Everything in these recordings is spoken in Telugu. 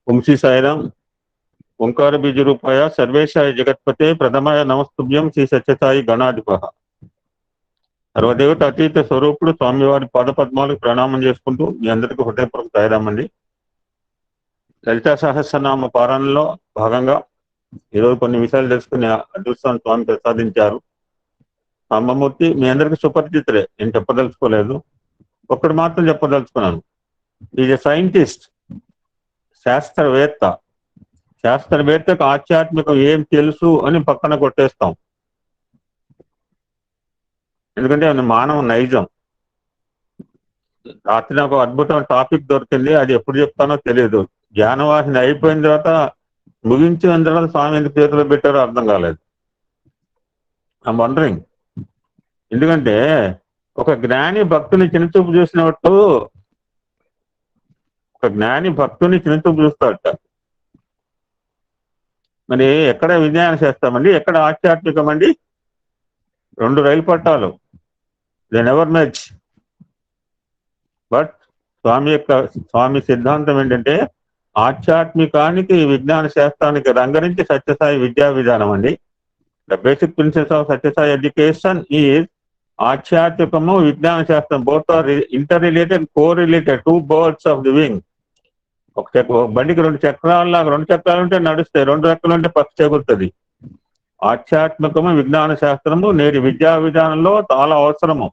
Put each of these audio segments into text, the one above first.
వంశీ సాయిరాం. ఓంకార బీజ రూపాయ సర్వేశాయ జగత్పతే ప్రథమాయ నమస్తుభ్యం శ్రీ సత్యసాయి గణాధిప. సర్వదేవత అతీత స్వరూపుడు స్వామివారి పాదపద్మాలకు ప్రణామం చేసుకుంటూ మీ అందరికీ హృదయపూర్వక సాయిరామండి. లలితా సహస్రనామ పారాయణలో భాగంగా ఈరోజు కొన్ని విషయాలు తెలుసుకునే అదృష్టాన్ని స్వామి ప్రసాదించారు. అమ్మమూర్తి మీ అందరికీ సుపరిచితులే, నేను చెప్పదలుచుకోలేదు. ఒక్కడు మాత్రం చెప్పదలుచుకున్నాను. ఈజ్ ఎ సైంటిస్ట్, శాస్త్రవేత్త. శాస్త్రవేత్తకు ఆధ్యాత్మికం ఏం తెలుసు అని పక్కన కొట్టేస్తాం, ఎందుకంటే అది మానవ నైజం. రాత్రి నాకు అద్భుతమైన టాపిక్ దొరికింది, అది ఎప్పుడు చెప్తానో తెలియదు. జ్ఞానవాహిని అయిపోయిన తర్వాత ముగించిన తర్వాత స్వామి ఎందుకు చేతిలో పెట్టారో అర్థం కాలేదు. I'm wondering. ఎందుకంటే ఒక జ్ఞాని భక్తుని చిన్నచూపు చూసినట్టు, ఒక జ్ఞాని భక్తుని చిన్నచూపు చూస్తాడట. మరి ఎక్కడ విజ్ఞానం చేస్తామండి, ఎక్కడ ఆధ్యాత్మికం అండి? రెండు రైలు పట్టాలు, దే నెవర్ మ్యాచ్. బట్ స్వామి సిద్ధాంతం ఏంటంటే ఆధ్యాత్మికానికి విజ్ఞాన శాస్త్రానికి రంగరించి సత్యసాయి విద్యా విధానం అండి. The basic principles of Sathya Sai education is ఆధ్యాత్మికము, విజ్ఞాన శాస్త్రం both are inter related, co related, two birds of the wing. ఒక బండికి రెండు చక్రాలలాగా, రెండు చక్రాలు ఉంటే నడుస్తాయి, రెండు రెక్కలు ఉంటే పక్షి ఎగురుతుంది. ఆధ్యాత్మికము, విజ్ఞాన శాస్త్రము నేటి విద్యా విధానంలో చాలా అవసరము.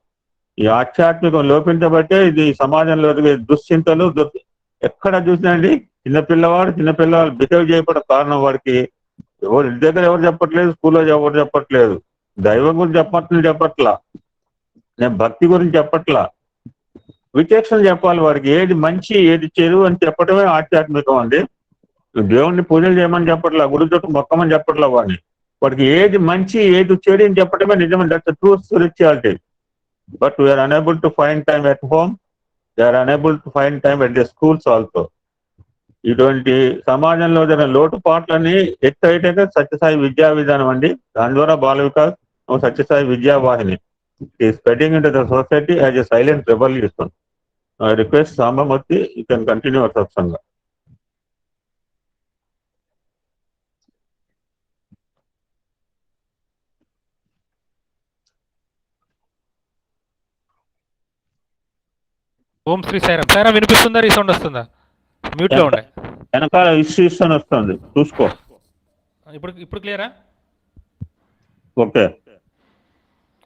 ఈ ఆధ్యాత్మికం లోపించబట్టే ఇది సమాజంలో దుశ్చింతలు ఎక్కడ చూసినండి. చిన్నపిల్లవాడు బిహేవ్ చేయబడ కారణం వాడికి ఎవరు ఇంటి దగ్గర ఎవరు చెప్పట్లేదు, స్కూల్లో ఎవరు చెప్పట్లేదు, దైవం గురించి చెప్పట్లా, నేను భక్తి గురించి చెప్పట్లా, విచక్షణ చెప్పాలి వాడికి. ఏది మంచి ఏది చెడు అని చెప్పడమే ఆధ్యాత్మికం అండి. దేవుణ్ణి పూజలు చేయమని చెప్పట్లా, గుడి చుట్టూ మొక్కమని చెప్పట్లా వాడికి ఏది మంచి ఏది చెడు అని చెప్పడమే నిజమే. That's true spirituality. But we are unable to find time at home, we are unable to find time at the schools also. ఇటువంటి సమాజంలో జరిగిన లోటుపాట్లని ఎత్తైతే సత్యసాయి విద్యా విధానం అండి. దాని ద్వారా బాల Vikas Sathya Sai Vidya Vahini spreading into the society as a silent revolution. I request Sambamurthy, you can continue our satsanga. Om Shri Sairam. Sairam వినిపిస్తుందా? రీసౌండ్ వస్తుందా? మ్యూట్ లో ఉండే వెనకాల ఇష్యూషన్ వస్తుంది, చూసుకో. ఇప్పుడు క్లియరా? Okay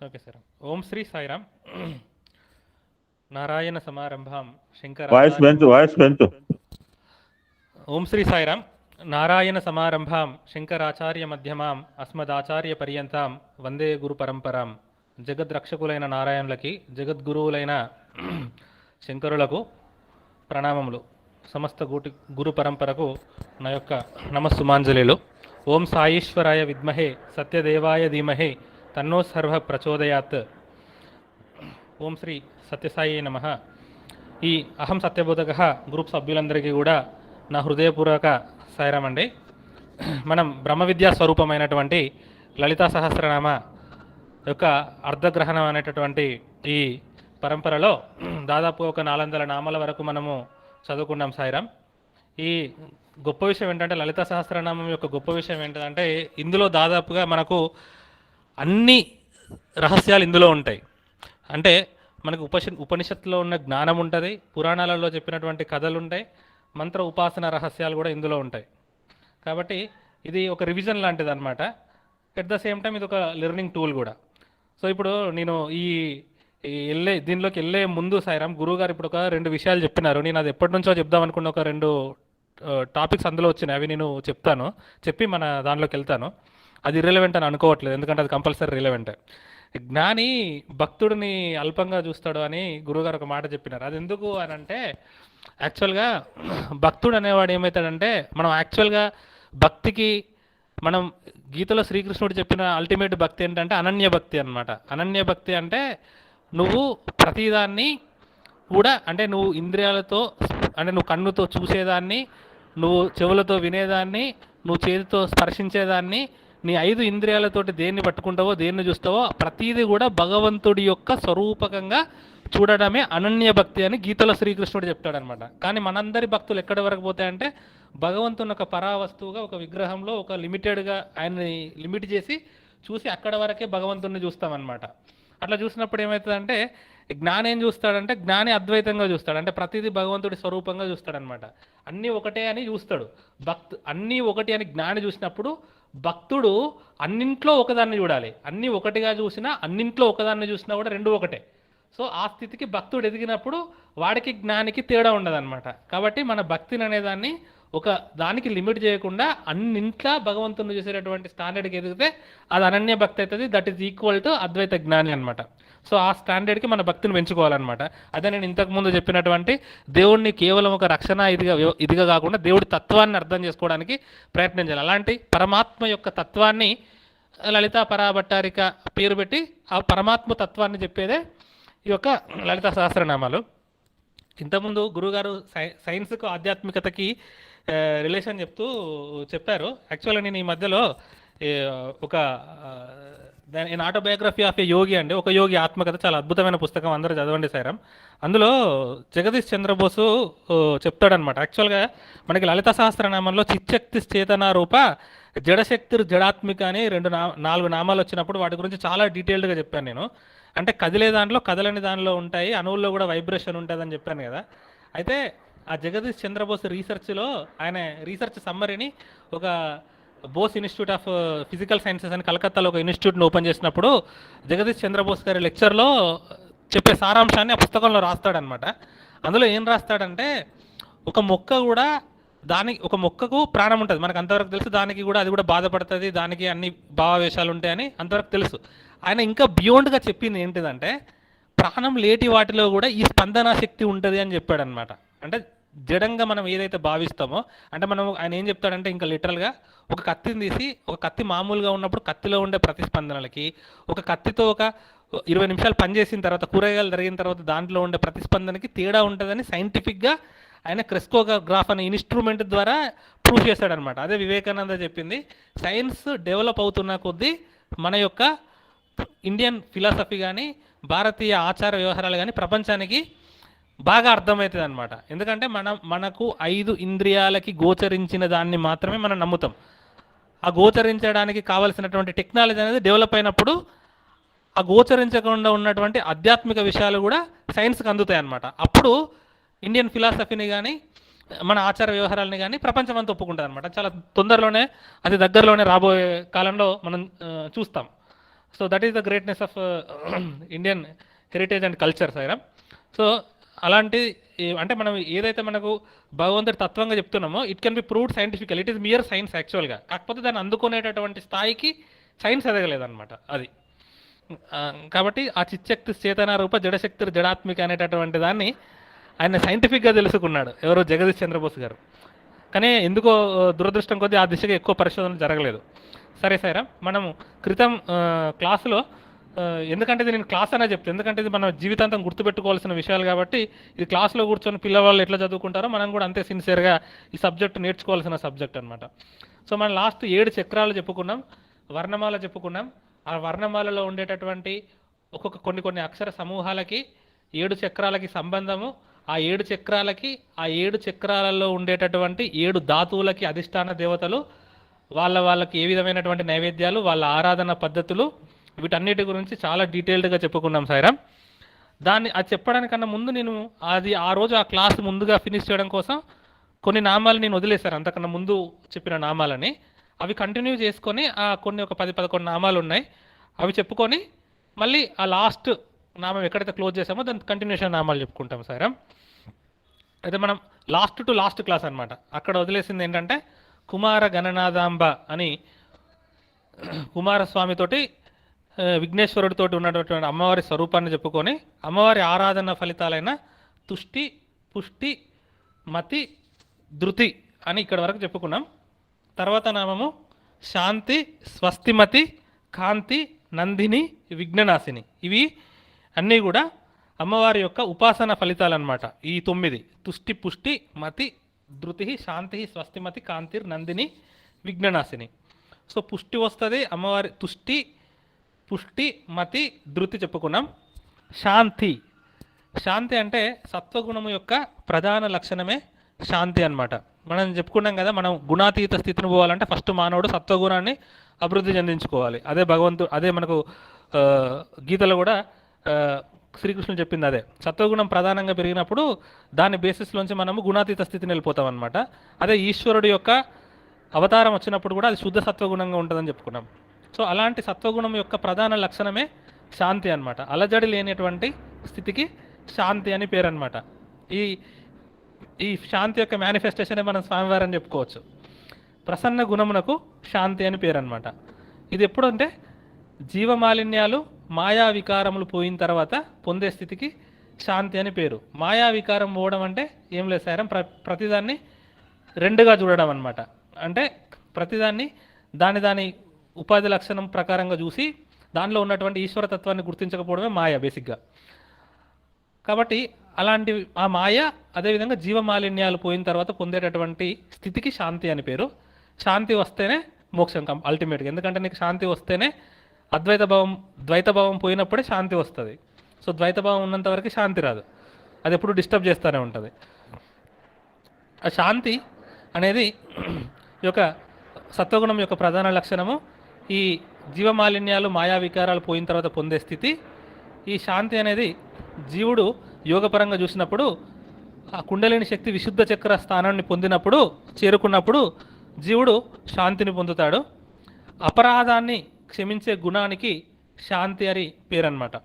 okay sir. Om Shri Sairam. Narayana సమారంభాం శంకర. వాయిస్ పెంచు. ఓం శ్రీ సాయిరాం. నారాయణ సమారంభాం శంకరాచార్య మధ్యమాం అస్మదాచార్య పర్యంతాం వందే గురు పరంపరాం. జగద్రక్షకులైన నారాయణులకి, జగద్గురువులైన శంకరులకు ప్రణామములు. సమస్త గురు పరంపరకు నా యొక్క నమస్సుమాంజలిలు. ఓం సాయీశ్వరాయ విద్మహే సత్యదేవాయ ధీమహే తన్నో సర్వ ప్రచోదయాత్. ఓం శ్రీ సత్యసాయి నమః. ఈ అహం సత్యబోధక గ్రూప్ సభ్యులందరికీ కూడా నా హృదయపూర్వక సాయిరాం అండి. మనం బ్రహ్మ విద్యా స్వరూపమైనటువంటి లలితా సహస్రనామ యొక్క అర్ధగ్రహణం అనేటటువంటి ఈ పరంపరలో దాదాపు ఒక 400 నామాల వరకు మనము చదువుకున్నాం సాయిరాం. ఈ గొప్ప విషయం ఏంటంటే, లలితా సహస్రనామం యొక్క గొప్ప విషయం ఏంటంటే, ఇందులో దాదాపుగా మనకు అన్ని రహస్యాలు ఇందులో ఉంటాయి. అంటే మనకు ఉపనిషత్తులో ఉన్న జ్ఞానం ఉంటుంది, పురాణాలలో చెప్పినటువంటి కథలు ఉంటాయి, మంత్ర ఉపాసన రహస్యాలు కూడా ఇందులో ఉంటాయి. కాబట్టి ఇది ఒక రివిజన్ లాంటిది అనమాట. ఎట్ ద సేమ్ టైం ఇది ఒక లెర్నింగ్ టూల్ కూడా. సో ఇప్పుడు నేను దీనిలోకి వెళ్ళే ముందు సాయిరాం, గురువుగారు ఇప్పుడు ఒక 2 విషయాలు చెప్పినారు. నేను అది ఎప్పటి నుంచో చెప్దాం అనుకున్న ఒక 2 టాపిక్స్ అందులో వచ్చినాయి. అవి నేను చెప్పి మన దానిలోకి వెళ్తాను. అది రిలవెంట్ అని అనుకోవట్లేదు, ఎందుకంటే అది కంపల్సరీ రిలవెంట్. జ్ఞాని భక్తుడిని అల్పంగా చూస్తాడు అని గురువుగారు ఒక మాట చెప్పినారు. అది ఎందుకు అని అంటే, యాక్చువల్గా భక్తుడు అనేవాడు ఏమవుతాడంటే, మనం యాక్చువల్గా భక్తికి మనం గీతలో శ్రీకృష్ణుడు చెప్పిన అల్టిమేట్ భక్తి ఏంటంటే అనన్య భక్తి అనమాట. అనన్య భక్తి అంటే నువ్వు ప్రతిదాన్ని కూడా, అంటే నువ్వు ఇంద్రియాలతో, అంటే నువ్వు కన్నుతో చూసేదాన్ని, నువ్వు చెవులతో వినేదాన్ని, నువ్వు చేతితో స్పర్శించేదాన్ని, నీ 5 ఇంద్రియాలతోటి దేన్ని పట్టుకుంటావో, దేన్ని చూస్తావో, ప్రతిదీ కూడా భగవంతుడి యొక్క స్వరూపకంగా చూడడమే అనన్య భక్తి అని గీతలో శ్రీకృష్ణుడు చెప్తాడనమాట. కానీ మనందరి భక్తులు ఎక్కడి వరకు పోతాయంటే భగవంతుని ఒక పరావస్తువుగా, ఒక విగ్రహంలో, ఒక లిమిటెడ్గా ఆయన్ని లిమిట్ చేసి చూసి అక్కడ వరకే భగవంతుడిని చూస్తామన్నమాట. అట్లా చూసినప్పుడు ఏమవుతుందంటే జ్ఞాని ఏం చూస్తాడంటే జ్ఞాని అద్వైతంగా చూస్తాడు, అంటే ప్రతిదీ భగవంతుడి స్వరూపంగా చూస్తాడనమాట. అన్నీ ఒకటే అని చూస్తాడు. అన్నీ ఒకటి అని జ్ఞాని చూసినప్పుడు భక్తుడు అన్నింట్లో ఒకదాన్ని చూడాలి. అన్నీ ఒకటిగా చూసినా, అన్నింట్లో ఒకదాన్ని చూసినా కూడా రెండు ఒకటే. సో ఆ స్థితికి భక్తుడు ఎదిగినప్పుడు వాడికి జ్ఞానికి తేడా ఉండదన్నమాట. కాబట్టి మన భక్తిని అనేదాన్ని ఒక దానికి లిమిట్ చేయకుండా అన్నింట్లా భగవంతుని చూసేటటువంటి స్టాండర్డ్కి ఎదిగితే అది అనన్య భక్తి అవుతుంది. దట్ ఈస్ ఈక్వల్ టు అద్వైత జ్ఞాని అనమాట. సో ఆ స్టాండర్డ్కి మన భక్తిని పెంచుకోవాలన్నమాట. అదే నేను ఇంతకుముందు చెప్పినటువంటి దేవుడిని కేవలం ఒక రక్షణ ఇదిగా కాకుండా దేవుడి తత్వాన్ని అర్థం చేసుకోవడానికి ప్రయత్నం చేయాలి. అలాంటి పరమాత్మ యొక్క తత్వాన్ని లలితా పరాభట్టారిక పేరు పెట్టి ఆ పరమాత్మ తత్వాన్ని చెప్పేదే ఈ యొక్క లలితా సహస్రనామాలు. ఇంతకుముందు గురుగారు సైన్స్కు ఆధ్యాత్మికతకి రిలేషన్ చెప్పారు. యాక్చువల్గా నేను ఈ మధ్యలో ఒక ఇన్ ఆటోబయోగ్రఫీ ఆఫ్ ఏ యోగి అండి, ఒక యోగి ఆత్మకథ, చాలా అద్భుతమైన పుస్తకం, అందరూ చదవండి సాయిరాం. అందులో జగదీష్ చంద్రబోసు చెప్తాడనమాట. యాక్చువల్గా మనకి లలిత సహస్రనామంలో చిచ్చక్తి చేతన రూప జడశక్తి జడాత్మిక అని 4 నామాలు వచ్చినప్పుడు వాటి గురించి చాలా డీటెయిల్డ్గా చెప్పాను నేను. అంటే కదిలే దాంట్లో కదలని దానిలో ఉంటాయి, అణువుల్లో కూడా వైబ్రేషన్ ఉంటుందని చెప్పాను కదా. అయితే ఆ జగదీష్ చంద్రబోస్ రీసెర్చ్లో ఆయన రీసెర్చ్ సమ్మరీని ఒక Bose institute of physical sciences అని కలకత్తాలో ఒక ఇన్స్టిట్యూట్ని ఓపెన్ చేసినప్పుడు జగదీష్ చంద్రబోస్ గారి లెక్చర్లో చెప్పే సారాంశాన్ని ఆ పుస్తకంలో రాస్తాడనమాట. అందులో ఏం రాస్తాడంటే ఒక మొక్కకు ప్రాణం ఉంటుంది, మనకు అంతవరకు తెలుసు. దానికి కూడా అది కూడా బాధపడుతుంది, దానికి అన్ని భావావేశాలు ఉంటాయని అంతవరకు తెలుసు. ఆయన ఇంకా బియాండ్గా చెప్పింది ఏంటిదంటే ప్రాణం లేటి వాటిలో కూడా ఈ స్పందనా శక్తి ఉంటుంది అని చెప్పాడనమాట. అంటే జడంగా మనం ఏదైతే భావిస్తామో, అంటే ఆయన ఏం చెప్తాడంటే ఇంకా లిటరల్గా ఒక కత్తిని తీసి, ఒక కత్తి మామూలుగా ఉన్నప్పుడు కత్తిలో ఉండే ప్రతిస్పందనలకి, ఒక కత్తితో ఒక 20 నిమిషాలు పనిచేసిన తర్వాత, కూరగాయలు జరిగిన తర్వాత దాంట్లో ఉండే ప్రతిస్పందనకి తేడా ఉంటుందని సైంటిఫిక్గా ఆయన క్రెస్కోగ్రాఫ్ అనే ఇన్స్ట్రుమెంట్ ద్వారా ప్రూవ్ చేశాడనమాట. అదే వివేకానంద చెప్పింది. సైన్స్ డెవలప్ అవుతున్న కొద్దీ మన యొక్క ఇండియన్ ఫిలాసఫీ కానీ భారతీయ ఆచార వ్యవహారాలు కానీ ప్రపంచానికి బాగా అర్థమవుతుంది అనమాట. ఎందుకంటే మనకు 5 ఇంద్రియాలకి గోచరించిన దాన్ని మాత్రమే మనం నమ్ముతాం. ఆ గోచరించడానికి కావలసినటువంటి టెక్నాలజీ అనేది డెవలప్ అయినప్పుడు ఆ గోచరించకుండా ఉన్నటువంటి ఆధ్యాత్మిక విషయాలు కూడా సైన్స్కి అందుతాయి అన్నమాట. అప్పుడు ఇండియన్ ఫిలాసఫీని కానీ మన ఆచార వ్యవహారాలని కానీ ప్రపంచం అంతా ఒప్పుకుంటుంది అనమాట. చాలా తొందరలోనే, అతి దగ్గరలోనే రాబోయే కాలంలో మనం చూస్తాం. So that is the greatness of Indian heritage and culture Sairam. So అలాంటి అంటే మనం ఏదైతే మనకు భగవంతుడి తత్వంగా చెప్తున్నామో it can be proved scientifical. It is mere science యాక్చువల్గా. కాకపోతే దాన్ని అందుకునేటటువంటి స్థాయికి సైన్స్ ఎదగలేదన్నమాట అది. కాబట్టి ఆ చిచ్చక్తి చేతన రూప జడశక్తి జడాత్మిక అనేటటువంటి దాన్ని ఆయన సైంటిఫిక్గా తెలుసుకున్నాడు ఎవరో జగదీష్ చంద్రబోస్ గారు. కానీ ఎందుకో దురదృష్టం కొద్దీ ఆ దిశగా ఎక్కువ పరిశోధనలు జరగలేదు. సరే సాయిరామ్, మనము క్రితం క్లాసులో, ఎందుకంటే ఇది నేను క్లాస్ అనే చెప్తాను, ఎందుకంటే ఇది మన జీవితాంతం గుర్తుపెట్టుకోవాల్సిన విషయాలు కాబట్టి, ఇది క్లాస్లో కూర్చొని పిల్లవాళ్ళు ఎట్లా చదువుకుంటారో మనం కూడా అంతే సిన్సియర్గా ఈ సబ్జెక్ట్ నేర్చుకోవాల్సిన సబ్జెక్ట్ అనమాట. సో మనం లాస్ట్ 7 చక్రాలు చెప్పుకున్నాం, వర్ణమాల చెప్పుకున్నాం. ఆ వర్ణమాలలో ఉండేటటువంటి కొన్ని అక్షర సమూహాలకి 7 చక్రాలకి సంబంధము, ఆ 7 చక్రాలకి, ఆ 7 చక్రాలలో ఉండేటటువంటి 7 ధాతువులకి అధిష్టాన దేవతలు, వాళ్ళకి ఏ విధమైనటువంటి నైవేద్యాలు, వాళ్ళ ఆరాధన పద్ధతులు, వీటన్నిటి గురించి చాలా డీటెయిల్డ్గా చెప్పుకున్నాం సాయిరామ్. అది చెప్పడానికన్నా ముందు నేను ఆ రోజు ఆ క్లాస్ ముందుగా ఫినిష్ చేయడం కోసం కొన్ని నామాలు నేను వదిలేశాను, అంతకన్నా ముందు చెప్పిన నామాలని. అవి కంటిన్యూ చేసుకొని కొన్ని ఒక 10-11 నామాలు ఉన్నాయి, అవి చెప్పుకొని మళ్ళీ ఆ లాస్ట్ నామం ఎక్కడైతే క్లోజ్ చేసామో దాని కంటిన్యూషన్ నామాలు చెప్పుకుంటాం సాయిరామ్. అయితే మనం లాస్ట్ టు లాస్ట్ క్లాస్ అనమాట. అక్కడ వదిలేసింది ఏంటంటే కుమార గణనాథాంబ అని కుమారస్వామితోటి విఘ్నేశ్వరుడితోటి ఉన్నటువంటి అమ్మవారి స్వరూపాన్ని చెప్పుకొని అమ్మవారి ఆరాధన ఫలితాలైన తుష్టి, పుష్టి, మతి, ధృతి అని ఇక్కడ వరకు చెప్పుకున్నాం. తర్వాత నామము శాంతి, స్వస్తిమతి, కాంతి, నందిని, విఘ్ననాశిని. ఇవి అన్నీ కూడా అమ్మవారి యొక్క ఉపాసన ఫలితాలు అన్నమాట. ఈ 9: తుష్టి, పుష్టి, మతి, ధృతి, శాంతి, స్వస్తిమతి, కాంతిర్, నందిని, విఘ్ననాశిని. సో పుష్టి వస్తుంది అమ్మవారి, తుష్టి, పుష్టి, మతి, ధృతి చెప్పుకున్నాం. శాంతి, శాంతి అంటే సత్వగుణము యొక్క ప్రధాన లక్షణమే శాంతి అన్నమాట. మనం చెప్పుకున్నాం కదా, మనం గుణాతీత స్థితిని పోవాలంటే ఫస్ట్ మానవుడు సత్వగుణాన్ని అభివృద్ధి చెందించుకోవాలి. అదే మనకు ఆ, గీతలో కూడా ఆ, శ్రీకృష్ణుడు చెప్పింది అదే. సత్వగుణం ప్రధానంగా పెరిగినప్పుడు దాని బేసిస్లోంచి మనము గుణాతీత స్థితిని వెళ్ళిపోతాం అనమాట. అదే ఈశ్వరుడు యొక్క అవతారం వచ్చినప్పుడు కూడా అది శుద్ధ సత్వగుణంగా ఉంటుందని చెప్పుకున్నాం. సో అలాంటి సత్వగుణం యొక్క ప్రధాన లక్షణమే శాంతి అన్నమాట. అలజడి లేనటువంటి స్థితికి శాంతి అని పేరు అనమాట. ఈ ఈ శాంతి యొక్క మేనిఫెస్టేషనే మనం స్వామివారు అని చెప్పుకోవచ్చు. ప్రసన్న గుణమునకు శాంతి అని పేరు అనమాట. ఇది ఎప్పుడంటే జీవమాలిన్యాలు మాయా వికారములు పోయిన తర్వాత పొందే స్థితికి శాంతి అని పేరు. మాయా వికారం పోవడం అంటే ఏం లేదు సారం, ప్రతిదాన్ని రెండుగా చూడడం అనమాట. అంటే ప్రతిదాన్ని దాని ఉపాధి లక్షణం ప్రకారంగా చూసి దానిలో ఉన్నటువంటి ఈశ్వరతత్వాన్ని గుర్తించకపోవడమే మాయ బేసిక్గా. కాబట్టి అలాంటి ఆ మాయ అదేవిధంగా జీవమాలిన్యాలు పోయిన తర్వాత పొందేటటువంటి స్థితికి శాంతి అని పేరు. శాంతి వస్తేనే మోక్షం అల్టిమేట్గా. ఎందుకంటే నీకు శాంతి వస్తేనే ద్వైత భావం పోయినప్పుడే శాంతి వస్తుంది. సో ద్వైత భావం ఉన్నంత వరకు శాంతి రాదు, అది ఎప్పుడు డిస్టర్బ్ చేస్తూనే ఉంటుంది. ఆ శాంతి అనేది ఈ యొక్క సత్వగుణం యొక్క ప్రధాన లక్షణము. ఈ జీవమాలిన్యాలు మాయా వికారాలు పోయిన తర్వాత పొందే స్థితి. ఈ శాంతి అనేది జీవుడు యోగపరంగా చూసినప్పుడు ఆ కుండలిని శక్తి విశుద్ధ చక్ర స్థానాన్ని పొందినప్పుడు చేరుకున్నప్పుడు జీవుడు శాంతిని పొందుతాడు. అపరాధాన్ని క్షమించే గుణానికి శాంతి అని పేరన్నమాట.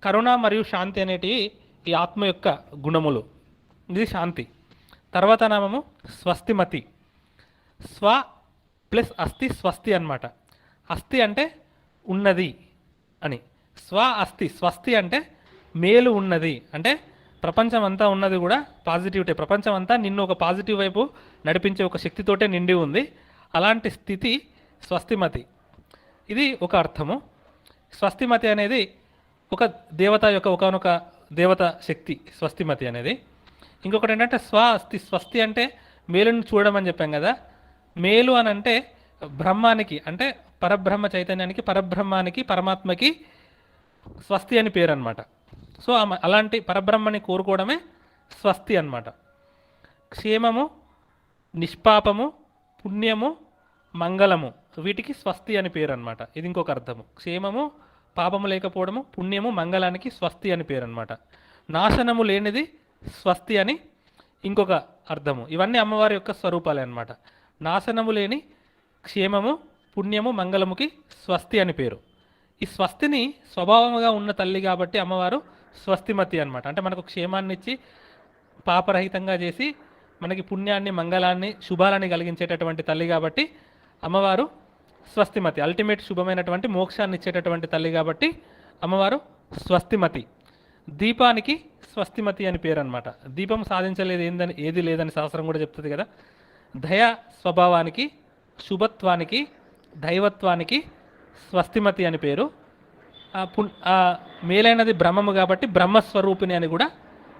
కరుణ మరియు శాంతి అనేటివి ఈ ఆత్మ యొక్క గుణములు. ఇది శాంతి. తర్వాత నామము స్వస్తిమతి. స్వ ప్లస్ అస్థి స్వస్తి అన్నమాట. అస్థి అంటే ఉన్నది అని, స్వ అస్థి. స్వస్తి అంటే మేలు ఉన్నది, అంటే ప్రపంచం అంతా ఉన్నది కూడా పాజిటివిటీ. ప్రపంచం అంతా నిన్ను ఒక పాజిటివ్ వైపు నడిపించే ఒక శక్తితోటే నిండి ఉంది. అలాంటి స్థితి స్వస్తిమతి. ఇది ఒక అర్థము. స్వస్తిమతి అనేది ఒక దేవత యొక్క ఒకనొక దేవత శక్తి స్వస్తిమతి అనేది. ఇంకొకటి ఏంటంటే స్వ అస్థి. స్వస్తి అంటే మేలుని చూడడం అని చెప్పాం కదా. మేలు అని అంటే బ్రహ్మానికి, అంటే పరబ్రహ్మ చైతన్యానికి, పరబ్రహ్మానికి, పరమాత్మకి స్వస్తి అని పేరు అనమాట. సో అలాంటి పరబ్రహ్మని కోరుకోవడమే స్వస్తి అన్నమాట. క్షేమము, నిష్పాపము, పుణ్యము, మంగళము, వీటికి స్వస్తి అని పేరు అనమాట. ఇది ఇంకొక అర్థము. క్షేమము, పాపము లేకపోవడము, పుణ్యము, మంగళానికి స్వస్తి అని పేరు అనమాట. నాశనము లేనిది స్వస్తి అని ఇంకొక అర్థము. ఇవన్నీ అమ్మవారి యొక్క స్వరూపాలే అనమాట. నాశనము లేని క్షేమము, పుణ్యము, మంగళముకి స్వస్తి అని పేరు. ఈ స్వస్తిని స్వభావముగా ఉన్న తల్లి కాబట్టి అమ్మవారు స్వస్తిమతి అనమాట. అంటే మనకు క్షేమాన్ని ఇచ్చి పాపరహితంగా చేసి మనకి పుణ్యాన్ని, మంగళాన్ని, శుభాలని కలిగించేటటువంటి తల్లి కాబట్టి అమ్మవారు స్వస్తిమతి. అల్టిమేట్ శుభమైనటువంటి మోక్షాన్ని ఇచ్చేటటువంటి తల్లి కాబట్టి అమ్మవారు స్వస్తిమతి. దీపానికి స్వస్తిమతి అని పేరు అనమాట. దీపం సాధించలేదు ఏది లేదని శాస్త్రం కూడా చెప్తుంది కదా. దయ స్వభావానికి, శుభత్వానికి, దైవత్వానికి స్వస్తిమతి అని పేరు. మేలైనది బ్రహ్మము కాబట్టి బ్రహ్మస్వరూపిణి అని కూడా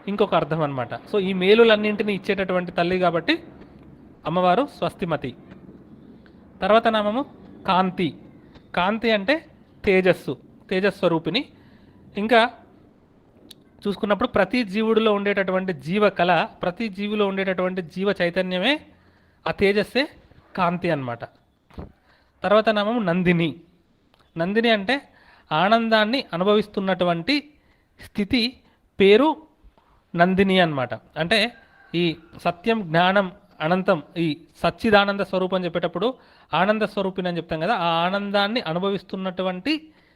ఇంకొక అర్థం అనమాట. సో ఈ మేలులన్నింటినీ ఇచ్చేటటువంటి తల్లి కాబట్టి అమ్మవారు స్వస్తిమతి. తర్వాత నామము కాంతి. కాంతి అంటే తేజస్సు, తేజస్వరూపిణి. ఇంకా చూసుకున్నప్పుడు ప్రతి జీవుడిలో ఉండేటటువంటి జీవ కళ, ప్రతి జీవిలో ఉండేటటువంటి జీవ చైతన్యమే ఆ తేజస్సే కాంతి అన్నమాట. తర్వాత నామము నందిని. నందిని అంటే ఆనందాన్ని అనుభవిస్తున్నటువంటి స్థితి పేరు నందిని అన్నమాట. అంటే ఈ సత్యం, జ్ఞానం, అనంతం, ఈ సచ్చిదానంద స్వరూపం చెప్పేటప్పుడు ఆనంద స్వరూపిణి అని చెప్తాం కదా. ఆ ఆనందాన్ని అనుభవిస్తున్నటువంటి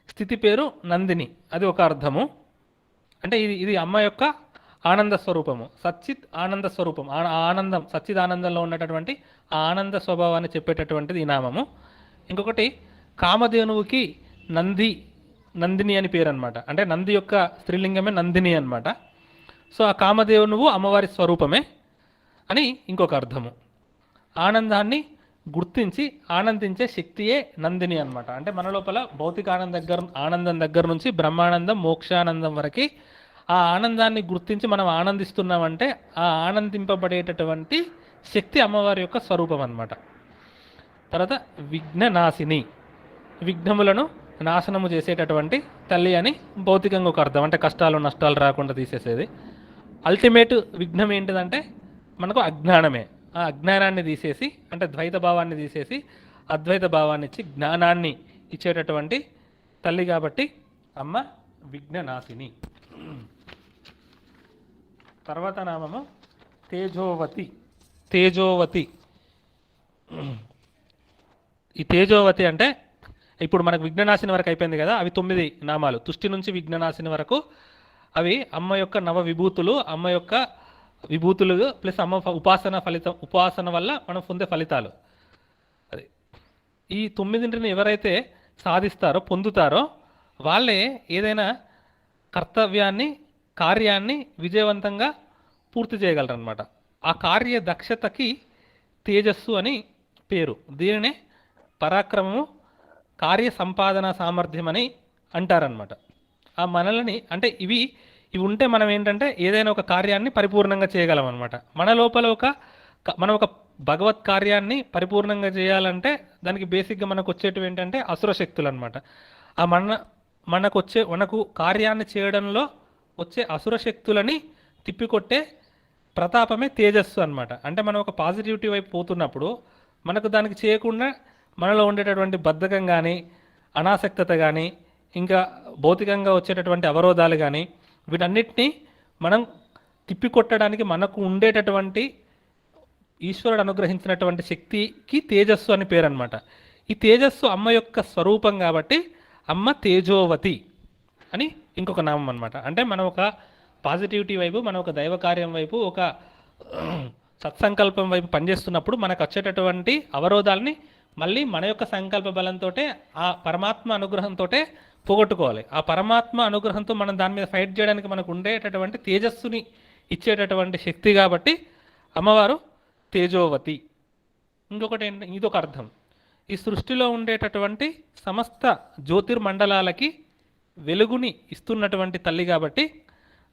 స్థితి పేరు నందిని. అది ఒక అర్థము. అంటే ఇది అమ్మ యొక్క ఆనంద స్వరూపము, సచ్చిత్ ఆనంద స్వరూపం. ఆనందం, సచ్చిదానందంలో ఉన్నటువంటి ఆ ఆనంద స్వభావాన్ని చెప్పేటటువంటిది ఈ నామము. ఇంకొకటి కామధేనువుకి నందిని అని పేరు అనమాట. అంటే నంది యొక్క స్త్రీలింగమే నందిని అనమాట. సో ఆ కామధేనువు అమ్మవారి స్వరూపమే అని ఇంకొక అర్థము. ఆనందాన్ని గుర్తించి ఆనందించే శక్తియే నందిని అనమాట. అంటే మన లోపల భౌతిక ఆనందం దగ్గర నుంచి బ్రహ్మానందం, మోక్షానందం వరకు ఆ ఆనందాన్ని గుర్తించి మనం ఆనందిస్తున్నామంటే ఆ ఆనందింపబడేటటువంటి శక్తి అమ్మవారి యొక్క స్వరూపం అన్నమాట. తర్వాత విఘ్ననాశిని. విఘ్నములను నాశనము చేసేటటువంటి తల్లి అని భౌతికంగా ఒక అర్థం, అంటే కష్టాలు నష్టాలు రాకుండా తీసేసేది. అల్టిమేట్ విఘ్నం ఏంటిదంటే మనకు అజ్ఞానమే. ఆ అజ్ఞానాన్ని తీసేసి, అంటే ద్వైత భావాన్ని తీసేసి అద్వైత భావాన్ని ఇచ్చి జ్ఞానాన్ని ఇచ్చేటటువంటి తల్లి కాబట్టి అమ్మ విఘ్ననాశిని. తర్వాత నామము తేజోవతి. తేజోవతి, ఈ తేజోవతి అంటే ఇప్పుడు మనకు విఘ్ననాశిని వరకు అయిపోయింది కదా, అవి 9 నామాలు. తుష్టి నుంచి విఘ్ననాశిని వరకు అవి అమ్మ యొక్క నవ విభూతులు, అమ్మ యొక్క విభూతులు ప్లస్ అమ్మ ఉపాసన ఫలితం, ఉపాసన వల్ల మనం పొందే ఫలితాలు. అది ఈ 9 ఎవరైతే సాధిస్తారో, పొందుతారో వాళ్ళే ఏదైనా కర్తవ్యాన్ని, కార్యాన్ని విజయవంతంగా పూర్తి చేయగలరన్నమాట. ఆ కార్య దక్షతకి తేజస్సు అని పేరు. దీనినే పరాక్రమము, కార్య సంపాదన సామర్థ్యం అని అంటారనమాట. ఆ మనల్ని అంటే ఇవి ఉంటే మనం ఏంటంటే ఏదైనా ఒక కార్యాన్ని పరిపూర్ణంగా చేయగలం అనమాట. మన లోపల మనం ఒక భగవత్ కార్యాన్ని పరిపూర్ణంగా చేయాలంటే దానికి బేసిక్గా మనకు వచ్చేటివి ఏంటంటే అసుర శక్తులు అనమాట. ఆ మనకు కార్యాన్ని చేయడంలో వచ్చే అసుర శక్తులని తిప్పికొట్టే ప్రతాపమే తేజస్సు అనమాట. అంటే మనం ఒక పాజిటివిటీ వైపు పోతున్నప్పుడు మనకు దానికి చేయకుండా మనలో ఉండేటటువంటి బద్ధకం కానీ, అనాసక్తత కానీ, ఇంకా భౌతికంగా వచ్చేటటువంటి అవరోధాలు కానీ, వీటన్నిటినీ మనం తిప్పికొట్టడానికి మనకు ఉండేటటువంటి ఈశ్వరుడు అనుగ్రహించినటువంటి శక్తికి తేజస్సు అని పేరు అనమాట. ఈ తేజస్సు అమ్మ యొక్క స్వరూపం కాబట్టి అమ్మ తేజోవతి అని ఇంకొక నామం అనమాట. అంటే మనం ఒక పాజిటివిటీ వైపు, మనం ఒక దైవ కార్యం వైపు, ఒక సత్సంకల్పం వైపు పనిచేస్తున్నప్పుడు మనకు వచ్చేటటువంటి అవరోధాలని మళ్ళీ మన యొక్క సంకల్ప బలంతో, ఆ పరమాత్మ అనుగ్రహంతో పోగొట్టుకోవాలి. ఆ పరమాత్మ అనుగ్రహంతో మనం దాని మీద ఫైట్ చేయడానికి మనకు ఉండేటటువంటి తేజస్సుని ఇచ్చేటటువంటి శక్తి కాబట్టి అమ్మవారు తేజోవతి. ఇంకొకటి ఏంటి, ఇదొక అర్థం. ఈ సృష్టిలో ఉండేటటువంటి సమస్త జ్యోతిర్మండలాలకి వెలుగుని ఇస్తున్నటువంటి తల్లి కాబట్టి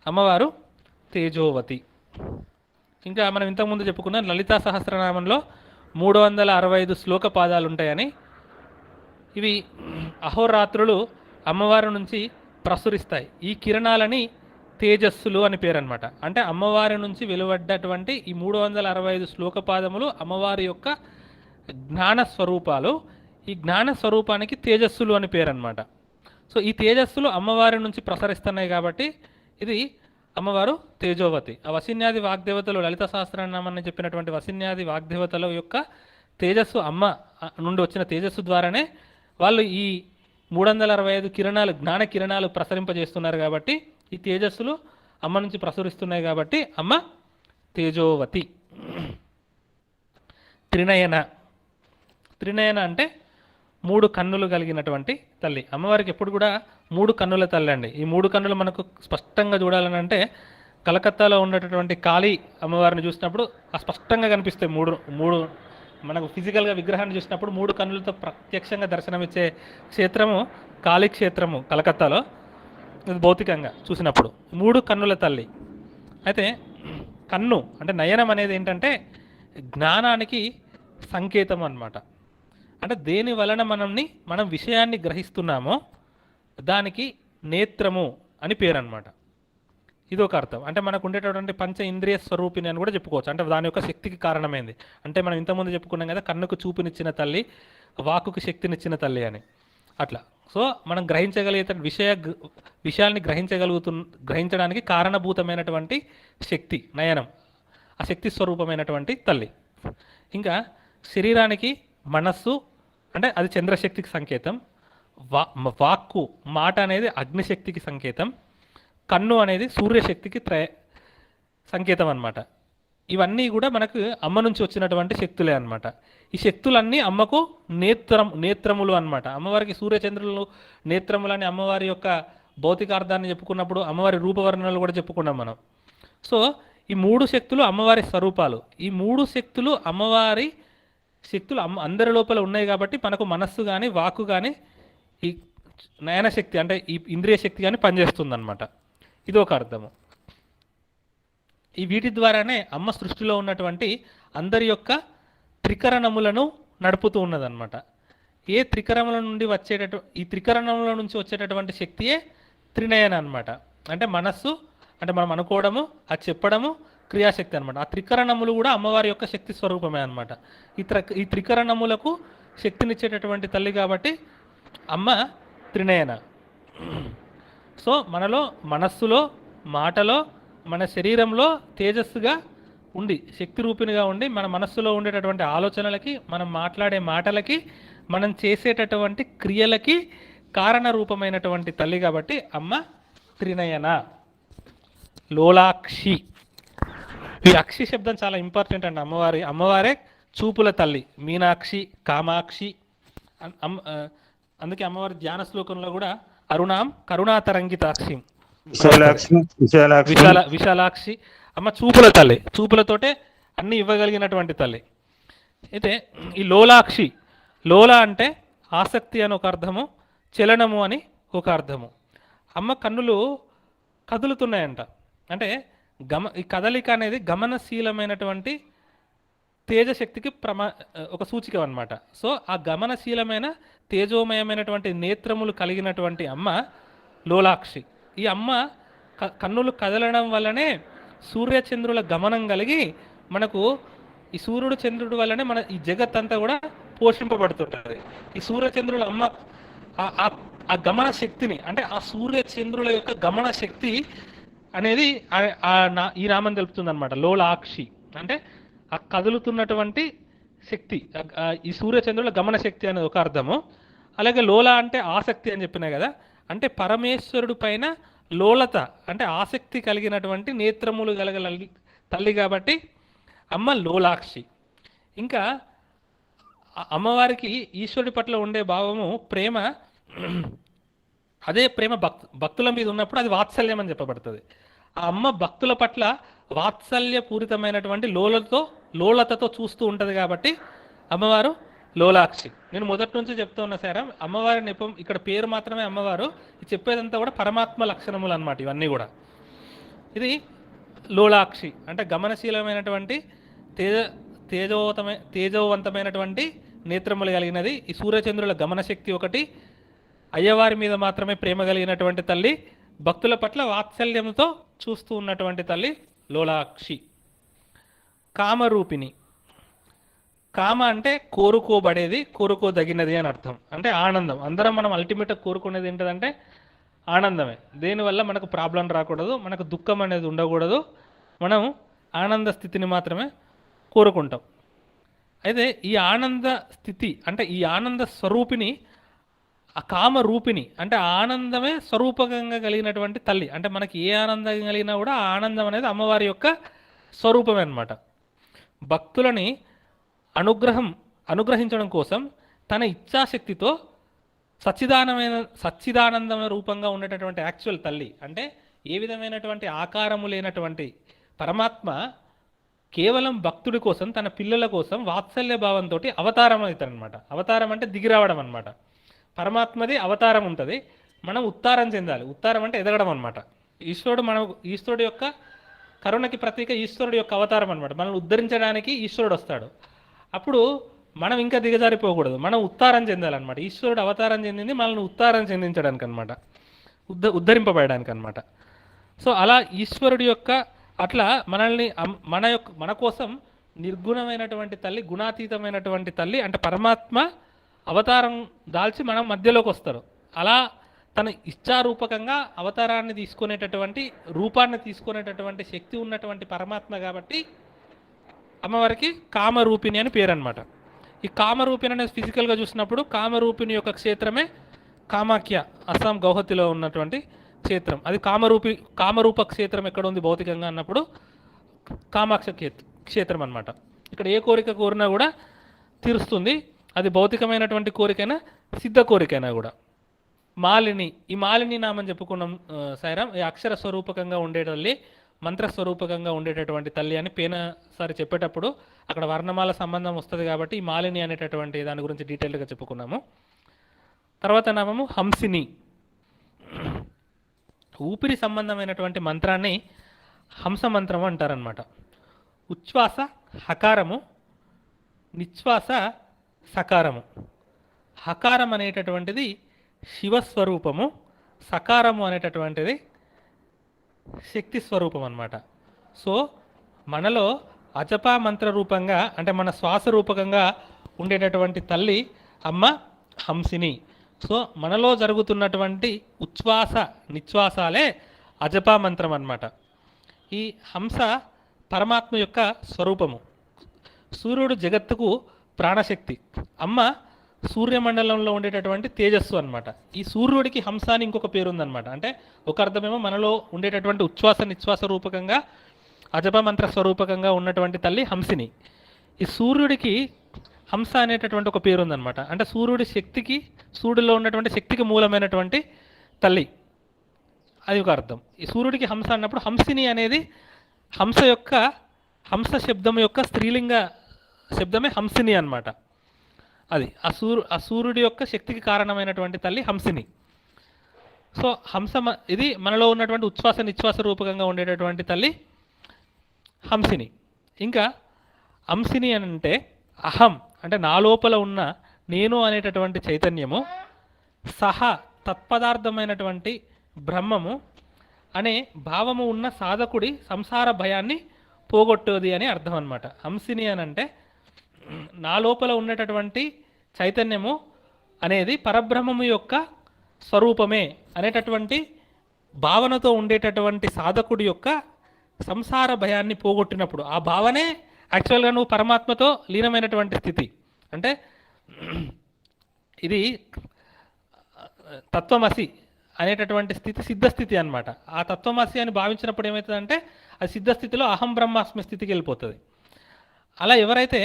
అమ్మవారు తేజోవతి. ఇంకా మనం ఇంతకుముందు చెప్పుకున్న లలితా సహస్రనామంలో 365 శ్లోక పాదాలు ఉంటాయని, ఇవి అహోరాత్రులు అమ్మవారి నుంచి ప్రసురిస్తాయి. ఈ కిరణాలని తేజస్సులు అని పేరు అనమాట. అంటే అమ్మవారి నుంచి వెలువడ్డటువంటి ఈ 365 శ్లోక పాదములు అమ్మవారి యొక్క జ్ఞాన స్వరూపాలు. ఈ జ్ఞాన స్వరూపానికి తేజస్సులు అని పేరు అనమాట. సో ఈ తేజస్సులు అమ్మవారి నుంచి ప్రసరిస్తున్నాయి కాబట్టి ఇది అమ్మవారు తేజోవతి. ఆ వసిన్యాది వాగ్దేవతలు, లలిత సహస్రనామాన్ని చెప్పినటువంటి వసిన్యాది వాగ్దేవతల యొక్క తేజస్సు, అమ్మ నుండి వచ్చిన తేజస్సు ద్వారానే వాళ్ళు ఈ 365 కిరణాలు, జ్ఞాన కిరణాలు ప్రసరింపజేస్తున్నారు కాబట్టి ఈ తేజస్సులు అమ్మ నుంచి ప్రసరిస్తున్నాయి కాబట్టి అమ్మ తేజోవతి. త్రినయన. త్రినయన అంటే 3 కన్నులు కలిగినటువంటి తల్లి. అమ్మవారికి ఎప్పుడు కూడా 3 కన్నుల తల్లి అండి. ఈ 3 కన్నులు మనకు స్పష్టంగా చూడాలని అంటే కలకత్తాలో ఉండేటటువంటి కాళీ అమ్మవారిని చూసినప్పుడు స్పష్టంగా కనిపిస్తాయి. మూడు మనకు ఫిజికల్గా విగ్రహాన్ని చూసినప్పుడు 3 కన్నులతో ప్రత్యక్షంగా దర్శనమిచ్చే క్షేత్రము కాళీ క్షేత్రము కలకత్తాలో. ఇది భౌతికంగా చూసినప్పుడు 3 కన్నుల తల్లి. అయితే కన్ను అంటే నయనం అనేది ఏంటంటే జ్ఞానానికి సంకేతం అన్నమాట. అంటే దేని వలన మనం విషయాన్ని గ్రహిస్తున్నామో దానికి నేత్రము అని పేరు అనమాట. ఇది ఒక అర్థం. అంటే మనకు ఉండేటటువంటి పంచ ఇంద్రియ స్వరూపిణి అని కూడా చెప్పుకోవచ్చు. అంటే దాని యొక్క శక్తికి కారణమైంది. అంటే మనం ఇంతకుముందు చెప్పుకున్నాం కదా, కన్నుకు చూపునిచ్చిన తల్లి, వాక్కుకి శక్తినిచ్చిన తల్లి అని. అట్లా సో మనం గ్రహించగలిగే విషయాల్ని గ్రహించడానికి కారణభూతమైనటువంటి శక్తి నయనం, ఆ శక్తి స్వరూపమైనటువంటి తల్లి. ఇంకా శరీరానికి మనస్సు అంటే అది చంద్రశక్తికి సంకేతం, వాక్కు మాట అనేది అగ్నిశక్తికి సంకేతం, కన్ను అనేది సూర్యశక్తికి సంకేతం అన్నమాట. ఇవన్నీ కూడా మనకు అమ్మ నుంచి వచ్చినటువంటి శక్తులే అన్నమాట. ఈ శక్తులన్నీ అమ్మకు నేత్రములు అన్నమాట. అమ్మవారికి సూర్యచంద్రులు నేత్రములని అమ్మవారి యొక్క భౌతికార్థాన్ని చెప్పుకున్నప్పుడు అమ్మవారి రూపవర్ణనలు కూడా చెప్పుకున్నాం మనం. సో ఈ 3 శక్తులు అమ్మవారి స్వరూపాలు. ఈ 3 శక్తులు అమ్మవారి శక్తులు అందరి లోపల ఉన్నాయి కాబట్టి మనకు మనస్సు కానీ, వాక్కు కానీ, ఈ నయన శక్తి అంటే ఈ ఇంద్రియ శక్తి కానీ పనిచేస్తుంది అనమాట. ఇది ఒక అర్థము. ఈ వీటి ద్వారానే అమ్మ సృష్టిలో ఉన్నటువంటి అందరి యొక్క త్రికరణములను నడుపుతూ ఉన్నదన్నమాట. ఏ త్రికరణముల నుండి ఈ త్రికరణముల నుంచి వచ్చేటటువంటి శక్తియే త్రినయన అనమాట. అంటే మనస్సు, అంటే మనం అనుకోవడము, అది చెప్పడము, క్రియాశక్తి అనమాట. ఆ త్రికరణములు కూడా అమ్మవారి యొక్క శక్తి స్వరూపమే అనమాట. ఈ త్రికరణములకు శక్తినిచ్చేటటువంటి తల్లి కాబట్టి అమ్మ త్రినయన. సో మనలో, మనస్సులో, మాటలో, మన శరీరంలో తేజస్సుగా ఉండి, శక్తి రూపిణిగా ఉండి, మన మనస్సులో ఉండేటటువంటి ఆలోచనలకి, మనం మాట్లాడే మాటలకి, మనం చేసేటటువంటి క్రియలకి కారణ రూపమైనటువంటి తల్లి కాబట్టి అమ్మ త్రినయన. లోలాక్షి, ఈ అక్షి శబ్దం చాలా ఇంపార్టెంట్ అండి. అమ్మవారే చూపుల తల్లి. మీనాక్షి, కామాక్షి. అందుకే అమ్మవారి ధ్యాన శ్లోకంలో కూడా అరుణాం కరుణాతరంగితాక్షి, విశాలాక్షి. అమ్మ చూపుల తల్లి, చూపులతోటే అన్ని ఇవ్వగలిగినటువంటి తల్లి. అయితే ఈ లోలాక్షి, లోల అంటే ఆసక్తి అని ఒక అర్థము, చలనము అని ఒక అర్థము. అమ్మ కన్నులు కదులుతున్నాయంట. అంటే ఈ కదలిక అనేది గమనశీలమైనటువంటి తేజశక్తికి ఒక సూచిక అన్నమాట. సో ఆ గమనశీలమైన తేజోమయమైనటువంటి నేత్రములు కలిగినటువంటి అమ్మ లోలాక్షి. ఈ అమ్మ కన్నులు కదలడం వల్లనే సూర్యచంద్రుల గమనం కలిగి మనకు ఈ సూర్యుడు చంద్రుడు వల్లనే మన ఈ జగత్ అంతా కూడా పోషింపబడుతుంటుంది. ఈ సూర్యచంద్రుల అమ్మ ఆ గమన శక్తిని, అంటే ఆ సూర్యచంద్రుల యొక్క గమన శక్తి అనేది ఈ నామం తెలుపుతుంది అనమాట. లోలాక్షి అంటే ఆ కదులుతున్నటువంటి శక్తి, ఈ సూర్యచంద్రుల గమన శక్తి అనేది ఒక అర్థము. అలాగే లోల అంటే ఆసక్తి అని చెప్పినా కదా, అంటే పరమేశ్వరుడు పైన లోలత అంటే ఆసక్తి కలిగినటువంటి నేత్రములు కలగల తల్లి కాబట్టి అమ్మ లోలాక్షి. ఇంకా అమ్మవారికి ఈశ్వరుడి పట్ల ఉండే భావము ప్రేమ. అదే ప్రేమ భక్తుల మీద ఉన్నప్పుడు అది వాత్సల్యం అని చెప్పబడుతుంది. ఆ అమ్మ భక్తుల పట్ల వాత్సల్యపూరితమైనటువంటి లోలతతో చూస్తూ ఉంటుంది కాబట్టి అమ్మవారు లోలాక్షి. నేను మొదటి నుంచి చెప్తూ ఉన్నా సార్, అమ్మవారి నెపం ఇక్కడ పేరు మాత్రమే అమ్మవారు, చెప్పేదంతా కూడా పరమాత్మ లక్షణములు అన్నమాట. ఇవన్నీ కూడా ఇది లోలాక్షి అంటే గమనశీలమైనటువంటి తేజోవంతమైనటువంటి నేత్రములు కలిగినది. ఈ సూర్యచంద్రుల గమనశక్తి ఒకటి, అయ్యవారి మీద మాత్రమే ప్రేమ కలిగినటువంటి తల్లి, భక్తుల పట్ల వాత్సల్యంతో చూస్తూ ఉన్నటువంటి తల్లి లోలాక్షి. కామరూపిణి. కామ అంటే కోరుకోబడేది, కోరుకోదగినది అని అర్థం. అంటే ఆనందం. అందరం మనం అల్టిమేట్గా కోరుకునేది ఏంటంటే ఆనందమే. దేనివల్ల మనకు ప్రాబ్లం రాకూడదు, మనకు దుఃఖం అనేది ఉండకూడదు, మనం ఆనంద స్థితిని మాత్రమే కోరుకుంటాం. అయితే ఈ ఆనంద స్థితి అంటే ఈ ఆనంద స్వరూపిణి, ఆ కామ రూపిణి అంటే ఆనందమే స్వరూపకంగా కలిగినటువంటి తల్లి. అంటే మనకి ఏ ఆనందం కలిగినా కూడా ఆ ఆనందం అనేది అమ్మవారి యొక్క స్వరూపమే అన్నమాట. భక్తులని అనుగ్రహించడం కోసం తన ఇచ్ఛాశక్తితో సచ్చిదానందమైన రూపంగా ఉండేటటువంటి యాక్చువల్ తల్లి. అంటే ఏ విధమైనటువంటి ఆకారము లేనటువంటి పరమాత్మ కేవలం భక్తుడి కోసం, తన పిల్లల కోసం వాత్సల్య భావంతో అవతారం అవుతారనమాట. అవతారం అంటే దిగిరావడం అనమాట. పరమాత్మది అవతారం ఉంటుంది, మనం ఉత్తారం చెందాలి. ఉత్తారం అంటే ఎదగడం అనమాట. ఈశ్వరుడు యొక్క కరుణకి ప్రతీక ఈశ్వరుడు యొక్క అవతారం అనమాట. మనల్ని ఉద్ధరించడానికి ఈశ్వరుడు వస్తాడు. అప్పుడు మనం ఇంకా దిగజారిపోకూడదు, మనం ఉత్తారం చెందాలన్నమాట. ఈశ్వరుడు అవతారం చెందింది మనల్ని ఉత్తారం చెందించడానికి అనమాట, ఉద్ధరింపబడడానికి అనమాట. సో అలా ఈశ్వరుడి యొక్క అట్లా మనల్ని మన కోసం నిర్గుణమైనటువంటి తల్లి, గుణాతీతమైనటువంటి తల్లి అంటే పరమాత్మ అవతారం దాల్చి మనం మధ్యలోకి వస్తారు. అలా తన ఇచ్ఛారూపకంగా అవతారాన్ని తీసుకునేటటువంటి, రూపాన్ని తీసుకునేటటువంటి శక్తి ఉన్నటువంటి పరమాత్మ కాబట్టి అమ్మవారికి కామరూపిణి అని పేరు అనమాట. ఈ కామరూపిణి అనేది ఫిజికల్గా చూసినప్పుడు కామరూపిణి యొక్క క్షేత్రమే కామాఖ్య, అస్సాం గౌహతిలో ఉన్నటువంటి క్షేత్రం. అది కామరూప క్షేత్రం ఎక్కడ ఉంది భౌతికంగా అన్నప్పుడు కామాక్ష క్షేత్రం అనమాట. ఇక్కడ ఏ కోరిక కోరినా కూడా తీరుస్తుంది. అది భౌతికమైనటువంటి కోరికైనా సిద్ధ కోరికైనా కూడా. మాలిని, ఈ మాలిని నామని చెప్పుకున్నాం సాయిరాం. ఈ అక్షర స్వరూపకంగా ఉండే తల్లి, మంత్రస్వరూపకంగా ఉండేటటువంటి తల్లి అని పేనసారి చెప్పేటప్పుడు అక్కడ వర్ణమాల సంబంధం వస్తుంది కాబట్టి ఈ మాలిని అనేటటువంటి దాని గురించి డీటెయిల్గా చెప్పుకున్నాము. తర్వాత నామము హంసిని. ఊపిరి సంబంధమైనటువంటి మంత్రాన్ని హంస మంత్రము అంటారనమాట. ఉచ్ఛ్వాస హకారము, నిశ్వాస సకారము. హకారం అనేటటువంటిది శివస్వరూపము, సకారము అనేటటువంటిది శక్తి స్వరూపం అన్నమాట. సో మనలో అజపా మంత్ర రూపంగా అంటే మన శ్వాస రూపకంగా ఉండేటటువంటి తల్లి అమ్మ హంసిని. సో మనలో జరుగుతున్నటువంటి ఉచ్ఛ్వాస నిశ్వాసాలే అజపా మంత్రం అన్నమాట. ఈ హంస పరమాత్మ యొక్క స్వరూపము. సూర్యుడు జగత్తుకు ప్రాణశక్తి, అమ్మ సూర్యమండలంలో ఉండేటటువంటి తేజస్సు అన్నమాట. ఈ సూర్యుడికి హంస అని ఇంకొక పేరు ఉందన్నమాట. అంటే ఒక అర్థమేమో మనలో ఉండేటటువంటి ఉచ్ఛ్వాస నిశ్వాస రూపకంగా అజప మంత్ర స్వరూపకంగా ఉన్నటువంటి తల్లి హంసిని. ఈ సూర్యుడికి హంస అనేటటువంటి ఒక పేరు ఉందన్నమాట. అంటే సూర్యుడి శక్తికి, సూర్యుడిలో ఉన్నటువంటి శక్తికి మూలమైనటువంటి తల్లి, అది ఒక అర్థం. ఈ సూర్యుడికి హంస అన్నప్పుడు హంసిని అనేది హంస శబ్దం యొక్క స్త్రీలింగ శబ్దమే హంసిని అన్నమాట. అది ఆ సూర్యుడి యొక్క శక్తికి కారణమైనటువంటి తల్లి హంసిని. సో ఇది మనలో ఉన్నటువంటి ఉచ్ఛ్వాస నిశ్వాస రూపకంగా ఉండేటటువంటి తల్లి హంసిని. ఇంకా హంసిని అని అంటే అహం అంటే నా లోపల ఉన్న నేను అనేటటువంటి చైతన్యము, సహ తత్పదార్థమైనటువంటి బ్రహ్మము అనే భావము ఉన్న సాధకుడి సంసార భయాన్ని పోగొట్టేది అని అర్థం అన్నమాట. హంసిని అని అంటే నా లోపల ఉన్నటువంటి చైతన్యము అనేది పరబ్రహ్మము యొక్క స్వరూపమే అనేటటువంటి భావనతో ఉండేటటువంటి సాధకుడి యొక్క సంసార భయాన్ని పోగొట్టినప్పుడు ఆ భావనే యాక్చువల్గా నువ్వు పరమాత్మతో లీనమైనటువంటి స్థితి. అంటే ఇది తత్వమసి అనేటటువంటి స్థితి సిద్ధస్థితి అన్నమాట. ఆ తత్వమసి అని భావించినప్పుడు ఏమవుతుందంటే అది సిద్ధస్థితిలో అహం బ్రహ్మాస్మి స్థితికి వెళ్ళిపోతుంది. అలా ఎవరైతే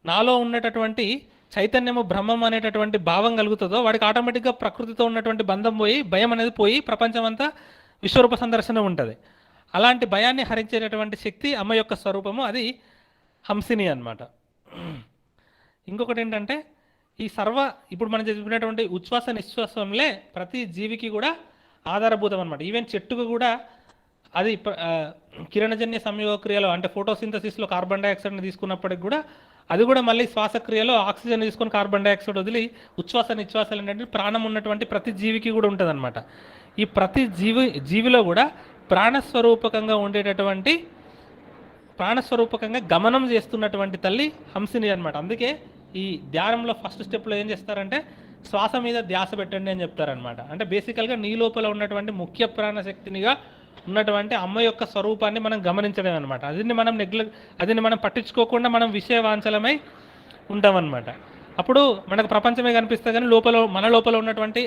నాలో ఉన్నటువంటి చైతన్యము బ్రహ్మం అనేటటువంటి భావం కలుగుతుందో వాడికి ఆటోమేటిక్గా ప్రకృతితో ఉన్నటువంటి బంధం పోయి భయం అనేది పోయి ప్రపంచం అంతా విశ్వరూప సందర్శనం ఉంటుంది. అలాంటి భయాన్ని హరించేటటువంటి శక్తి అమ్మ యొక్క స్వరూపము, అది హంసిని అన్నమాట. ఇంకొకటి ఏంటంటే ఇప్పుడు మనం చెప్పినటువంటి ఉచ్ఛ్వాస నిశ్వాసంలే ప్రతి జీవికి కూడా ఆధారభూతం అనమాట. ఈవెన్ చెట్టుకు కూడా అది కిరణజన్య సంయోగక్రియలో అంటే ఫోటోసింథసిస్లో కార్బన్ డైఆక్సైడ్ని తీసుకున్నప్పటికి కూడా అది కూడా మళ్ళీ శ్వాసక్రియలో ఆక్సిజన్ తీసుకొని కార్బన్ డైఆక్సైడ్ వదిలి ఉచ్ఛ్వాస నిశ్వాసాలు ఏంటంటే ప్రాణం ఉన్నటువంటి ప్రతి జీవికి కూడా ఉంటుంది అనమాట. ఈ ప్రతి జీవిలో కూడా ప్రాణస్వరూపకంగా ఉండేటటువంటి ప్రాణస్వరూపకంగా గమనం చేస్తున్నటువంటి తల్లి హంసిని అనమాట. అందుకే ఈ ధ్యానంలో ఫస్ట్ స్టెప్లో ఏం చేస్తారంటే శ్వాస మీద ధ్యాస పెట్టండి అని చెప్తారనమాట. అంటే బేసికల్గా నీ లోపల ఉన్నటువంటి ముఖ్య ప్రాణశక్తినిగా ఉన్నటువంటి అమ్మ యొక్క స్వరూపాన్ని మనం గమనించడం అనమాట. అదిని మనం పట్టించుకోకుండా మనం విషయవాంఛలమై ఉంటామన్నమాట. అప్పుడు మనకు ప్రపంచమే కనిపిస్తుంది కానీ మన లోపల ఉన్నటువంటి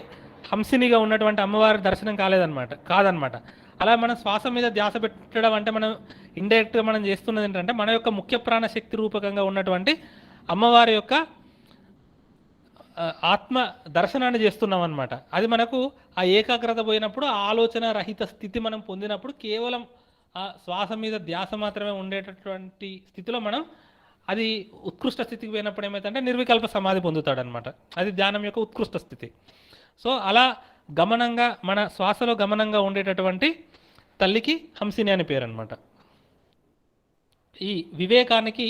హంసినిగా ఉన్నటువంటి అమ్మవారి దర్శనం కాదనమాట. అలా మనం శ్వాస మీద ధ్యాస పెట్టడం అంటే మనం ఇండైరెక్ట్గా మనం చేస్తున్నది ఏంటంటే మన యొక్క ముఖ్య ప్రాణశక్తి రూపకంగా ఉన్నటువంటి అమ్మవారి యొక్క ఆత్మ దర్శనాన్ని చేస్తున్నాం అనమాట. అది మనకు ఆ ఏకాగ్రత పోయినప్పుడు ఆలోచన రహిత స్థితి మనం పొందినప్పుడు కేవలం ఆ శ్వాస మీద ధ్యాస మాత్రమే ఉండేటటువంటి స్థితిలో మనం అది ఉత్కృష్ట స్థితికి పోయినప్పుడు ఏమైతుందంటే నిర్వికల్ప సమాధి పొందుతాడనమాట. అది ధ్యానం యొక్క ఉత్కృష్ట స్థితి. సో అలా గమనంగా మన శ్వాసలో గమనంగా ఉండేటటువంటి తల్లికి హంసిని అని పేరు అనమాట. ఈ వివేకానికి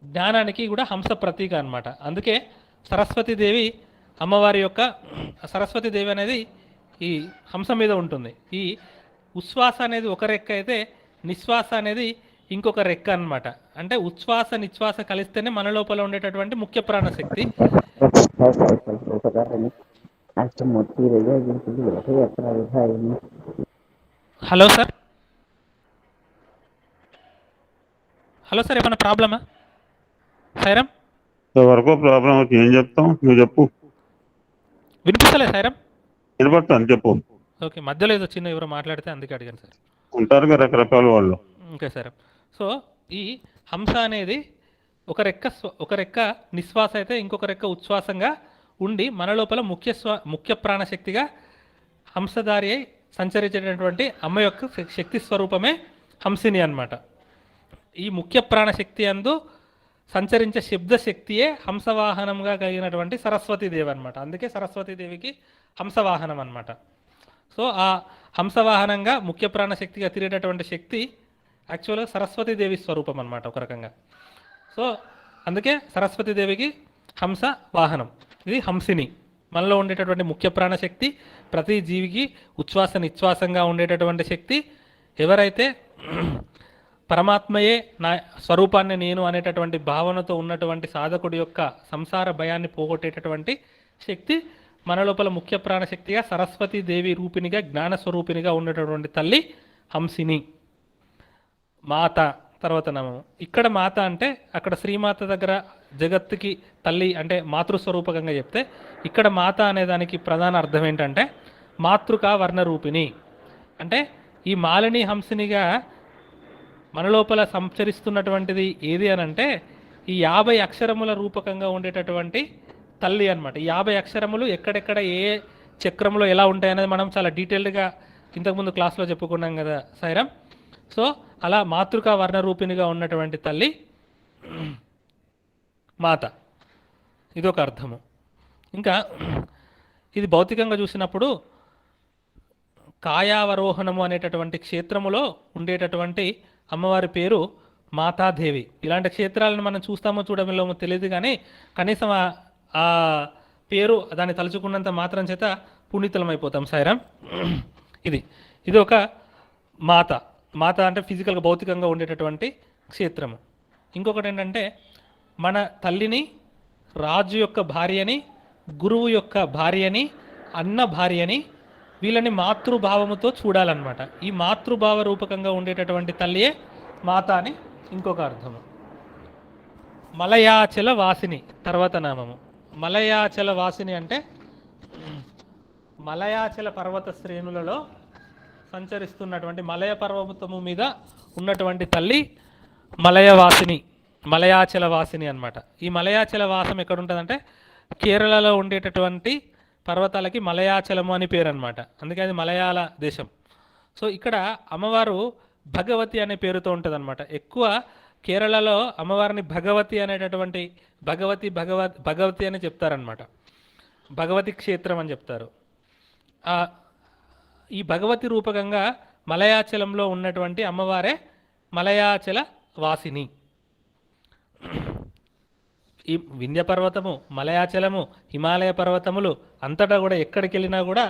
జ్ఞానానికి కూడా హంస ప్రతీక అనమాట. అందుకే సరస్వతీదేవి సరస్వతీదేవి అనేది ఈ హంస మీద ఉంటుంది. ఈ ఉచ్ఛ్వాస అనేది ఒక రెక్క అయితే నిశ్వాస అనేది ఇంకొక రెక్క అనమాట. అంటే ఉచ్ఛ్వాస నిశ్వాస కలిస్తేనే మన లోపల ఉండేటటువంటి ముఖ్య ప్రాణశక్తి. హలో సార్, ఏమైనా ప్రాబ్లమా సైరం? వరకు ప్రాబ్లం వచ్చి ఏం చెప్తాం, నువ్వు చెప్పు. వినిపిస్తలే సైరం? వినపడతాను, చెప్పు. ఓకే, మధ్యలో ఏదో చిన్న ఎవరో మాట్లాడితే అందుకే అడిగాను సార్. ఉంటారు కదా రకరకాల వాళ్ళు. Okay sir. సో ఈ హంస అనేది ఒక రెక్క నిశ్వాస అయితే ఇంకొక రెక్క ఉచ్ఛ్వాసంగా ఉండి మన లోపల ముఖ్య ప్రాణశక్తిగా హంసధారి అయి సంచరించేటటువంటి అమ్మ యొక్క శక్తి స్వరూపమే హంసిని అన్నమాట. ఈ ముఖ్య ప్రాణశక్తి అందు సంచరించే శబ్దశక్తియే హంసవాహనంగా కలిగినటువంటి సరస్వతీదేవి అనమాట. అందుకే సరస్వతీదేవికి హంసవాహనం అనమాట. సో ఆ హంసవాహనంగా ముఖ్య ప్రాణశక్తిగా తిరిగేటటువంటి శక్తి యాక్చువల్గా సరస్వతీదేవి స్వరూపం అనమాట ఒక రకంగా. సో అందుకే సరస్వతీదేవికి హంస వాహనం. ఇది హంసిని. మనలో ఉండేటటువంటి ముఖ్య ప్రాణశక్తి, ప్రతి జీవికి ఉచ్ఛ్వాస నిశ్వాసంగా ఉండేటటువంటి శక్తి. ఎవరైతే పరమాత్మయే నా స్వరూపాన్ని నేను అనేటటువంటి భావనతో ఉన్నటువంటి సాధకుడి యొక్క సంసార భయాన్ని పోగొట్టేటటువంటి శక్తి, మన లోపల ముఖ్య ప్రాణశక్తిగా సరస్వతీదేవి రూపిణిగా జ్ఞానస్వరూపిణిగా ఉన్నటువంటి తల్లి హంసిని. మాత తర్వాత నామము. ఇక్కడ మాత అంటే అక్కడ శ్రీమాత దగ్గర జగత్తుకి తల్లి అంటే మాతృస్వరూపకంగా చెప్తే, ఇక్కడ మాత అనేదానికి ప్రధాన అర్థం ఏంటంటే మాతృకా వర్ణరూపిణి. అంటే ఈ మాలిని హంసినిగా మన లోపల సంచరిస్తున్నటువంటిది ఏది అని అంటే ఈ 50 అక్షరముల రూపకంగా ఉండేటటువంటి తల్లి అనమాట. ఈ 50 అక్షరములు ఎక్కడెక్కడ ఏ చక్రంలో ఎలా ఉంటాయి అనేది మనం చాలా డీటెయిల్డ్గా ఇంతకుముందు క్లాస్లో చెప్పుకున్నాం కదా సాయిరామ్. సో అలా మాతృకా వర్ణరూపిణిగా ఉన్నటువంటి తల్లి మాత, ఇదొక అర్థము. ఇంకా ఇది భౌతికంగా చూసినప్పుడు కాయావరోహణము అనేటటువంటి క్షేత్రములో ఉండేటటువంటి అమ్మవారి పేరు మాతాదేవి. ఇలాంటి క్షేత్రాలను మనం చూస్తామో చూడమో తెలియదు, కానీ కనీసం ఆ పేరు దాన్ని తలుచుకున్నంత మాత్రం చేత పునీతులమైపోతాం సాయిరామ్. ఇది ఒక మాత. మాత అంటే ఫిజికల్గా భౌతికంగా ఉండేటటువంటి క్షేత్రము. ఇంకొకటి ఏంటంటే మన తల్లిని రాజు యొక్క భార్యని, గురువు యొక్క భార్యని, అన్న భార్యని, వీళ్ళని మాతృభావముతో చూడాలన్నమాట. ఈ మాతృభావ రూపకంగా ఉండేటటువంటి తల్లియే మాత అని ఇంకొక అర్థము. మలయాచల వాసిని తర్వాత నామము. మలయాచల వాసిని అంటే మలయాచల పర్వత శ్రేణులలో సంచరిస్తున్నటువంటి మలయ పర్వతము మీద ఉన్నటువంటి తల్లి మలయవాసిని, మలయాచల వాసిని అనమాట. ఈ మలయాచల వాసం ఎక్కడ ఉంటుందంటే కేరళలో ఉండేటటువంటి పర్వతాలకి మలయాచలము అని పేరు అనమాట. అందుకే అది మలయాళ దేశం. సో ఇక్కడ అమ్మవారు భగవతి అనే పేరుతో ఉంటుంది అనమాట. ఎక్కువ కేరళలో అమ్మవారిని భగవతి అనేటటువంటి భగవతి అని చెప్తారనమాట. భగవతి క్షేత్రం అని చెప్తారు. ఈ భగవతి రూపకంగా మలయాచలంలో ఉన్నటువంటి అమ్మవారే మలయాచల వాసిని. ఈ వింధ్య పర్వతము, మలయాచలము, హిమాలయ పర్వతములు అంతటా కూడా ఎక్కడికి వెళ్ళినా కూడా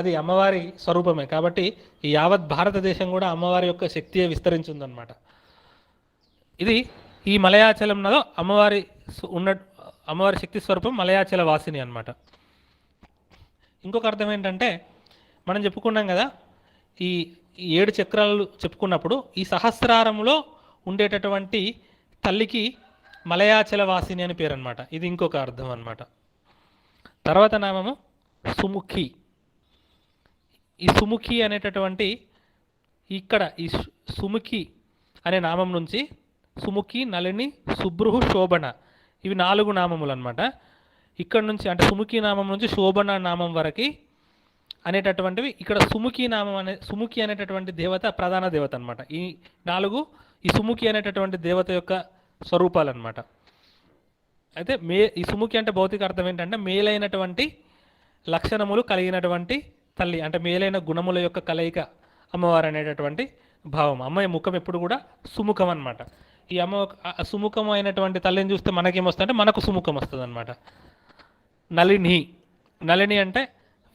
అది అమ్మవారి స్వరూపమే. కాబట్టి ఈ యావత్ భారతదేశం కూడా అమ్మవారి యొక్క శక్తియే విస్తరించిందనమాట. ఇది ఈ మలయాచలంలో అమ్మవారి శక్తి స్వరూపం మలయాచల వాసిని అనమాట. ఇంకొక అర్థం ఏంటంటే మనం చెప్పుకున్నాం కదా, ఈ 7 చక్రాలు చెప్పుకున్నప్పుడు ఈ సహస్రారములో ఉండేటటువంటి తల్లికి మలయాచల వాసిని అని పేరు అనమాట. ఇది ఇంకొక అర్థం అనమాట. తర్వాత నామము సుముఖి. ఈ సుముఖి అనేటటువంటి ఇక్కడ ఈ సుముఖి అనే నామం నుంచి సుముఖి, నళిని, సుబ్రుహు, శోభన ఇవి 4 నామములు అనమాట. ఇక్కడ నుంచి అంటే సుముఖి నామం నుంచి శోభన నామం వరకు అనేటటువంటివి. ఇక్కడ సుముఖి అనేటటువంటి దేవత ప్రధాన దేవత అనమాట. ఈ 4 ఈ సుముఖి అనేటటువంటి దేవత యొక్క స్వరూపాలు అనమాట. అయితే ఈ సుముఖి అంటే భౌతిక అర్థం ఏంటంటే మేలైనటువంటి లక్షణములు కలిగినటువంటి తల్లి, అంటే మేలైన గుణముల యొక్క కలయిక అమ్మవారు అనేటటువంటి భావం. అమ్మాయి ముఖం ఎప్పుడు కూడా సుముఖం అనమాట. ఈ సుముఖం అయినటువంటి తల్లిని చూస్తే మనకేమొస్తుందంటే మనకు సుముఖం వస్తుంది అనమాట. నళిని అంటే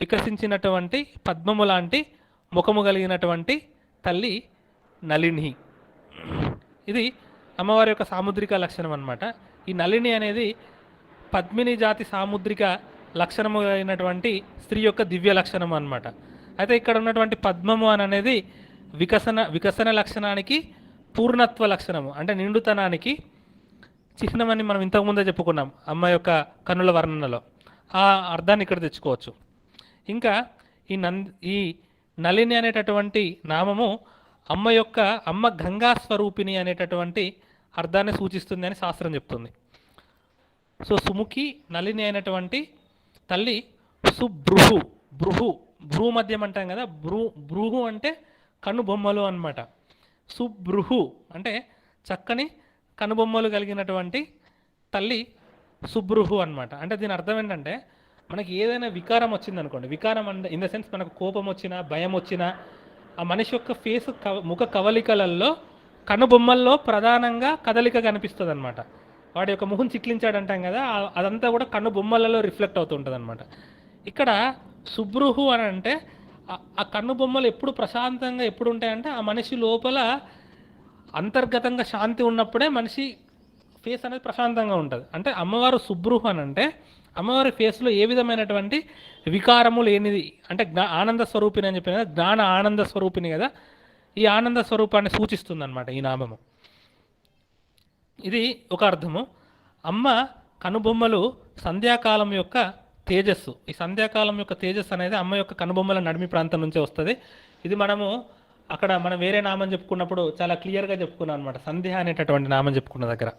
వికసించినటువంటి పద్మము లాంటి ముఖము కలిగినటువంటి తల్లి నళిని. ఇది అమ్మవారి యొక్క సాముద్రిక లక్షణం అనమాట. ఈ నళిని అనేది పద్మిని జాతి సాముద్రిక లక్షణము అయినటువంటి స్త్రీ యొక్క దివ్య లక్షణము అనమాట. అయితే ఇక్కడ ఉన్నటువంటి పద్మము అనేది వికసన లక్షణానికి పూర్ణత్వ లక్షణము, అంటే నిండుతనానికి చిహ్నమని మనం ఇంతకుముందే చెప్పుకున్నాం అమ్మ యొక్క కన్నుల వర్ణనలో. ఆ అర్థాన్ని ఇక్కడ తెచ్చుకోవచ్చు. ఇంకా ఈ నళిని అనేటటువంటి నామము అమ్మ గంగా స్వరూపిణి అనేటటువంటి అర్థాన్ని సూచిస్తుంది అని శాస్త్రం చెప్తుంది. సో సుముఖి నళిని అయినటువంటి తల్లి భ్రూ మధ్యం అంటాం కదా, భ్రూహు అంటే కనుబొమ్మలు అన్నమాట. సుబ్రుహు అంటే చక్కని కనుబొమ్మలు కలిగినటువంటి తల్లి సుబ్రుహు అన్నమాట. అంటే దీని అర్థం ఏంటంటే మనకి ఏదైనా వికారం వచ్చిందనుకోండి, వికారం అంటే ఇన్ ద సెన్స్ మనకు కోపం వచ్చినా భయం వచ్చినా ఆ మనిషి యొక్క ముఖ కవలికలలో కనుబొమ్మల్లో ప్రధానంగా కదలిక కనిపిస్తుంది అనమాట. వాడి యొక్క ముఖం చిట్లించాడు అంటాం కదా, అదంతా కూడా కన్ను బొమ్మలలో రిఫ్లెక్ట్ అవుతూ ఉంటుంది అనమాట. ఇక్కడ సుబ్రుహు అని అంటే ఆ కన్ను బొమ్మలు ఎప్పుడు ప్రశాంతంగా ఎప్పుడు ఉంటాయంటే ఆ మనిషి లోపల అంతర్గతంగా శాంతి ఉన్నప్పుడే మనిషి ఫేస్ అనేది ప్రశాంతంగా ఉంటుంది. అంటే అమ్మవారు సుబ్రుహు అని అంటే అమ్మవారి ఫేస్లో ఏ విధమైనటువంటి వికారము లేనిది, అంటే ఆనంద స్వరూపిణి అని చెప్పిన జ్ఞాన ఆనంద స్వరూపిణి కదా, ఈ ఆనంద స్వరూపాన్ని సూచిస్తుంది అనమాట ఈ నామము. ఇది ఒక అర్థము. అమ్మ కనుబొమ్మలు సంధ్యాకాలం యొక్క తేజస్సు. ఈ సంధ్యాకాలం యొక్క తేజస్సు అనేది అమ్మ యొక్క కనుబొమ్మల నడిమి ప్రాంతం నుంచే వస్తుంది. ఇది మనం వేరే నామం చెప్పుకున్నప్పుడు చాలా క్లియర్గా చెప్పుకున్నాం అనమాట. సంధ్య అనేటటువంటి నామం చెప్పుకున్న దగ్గర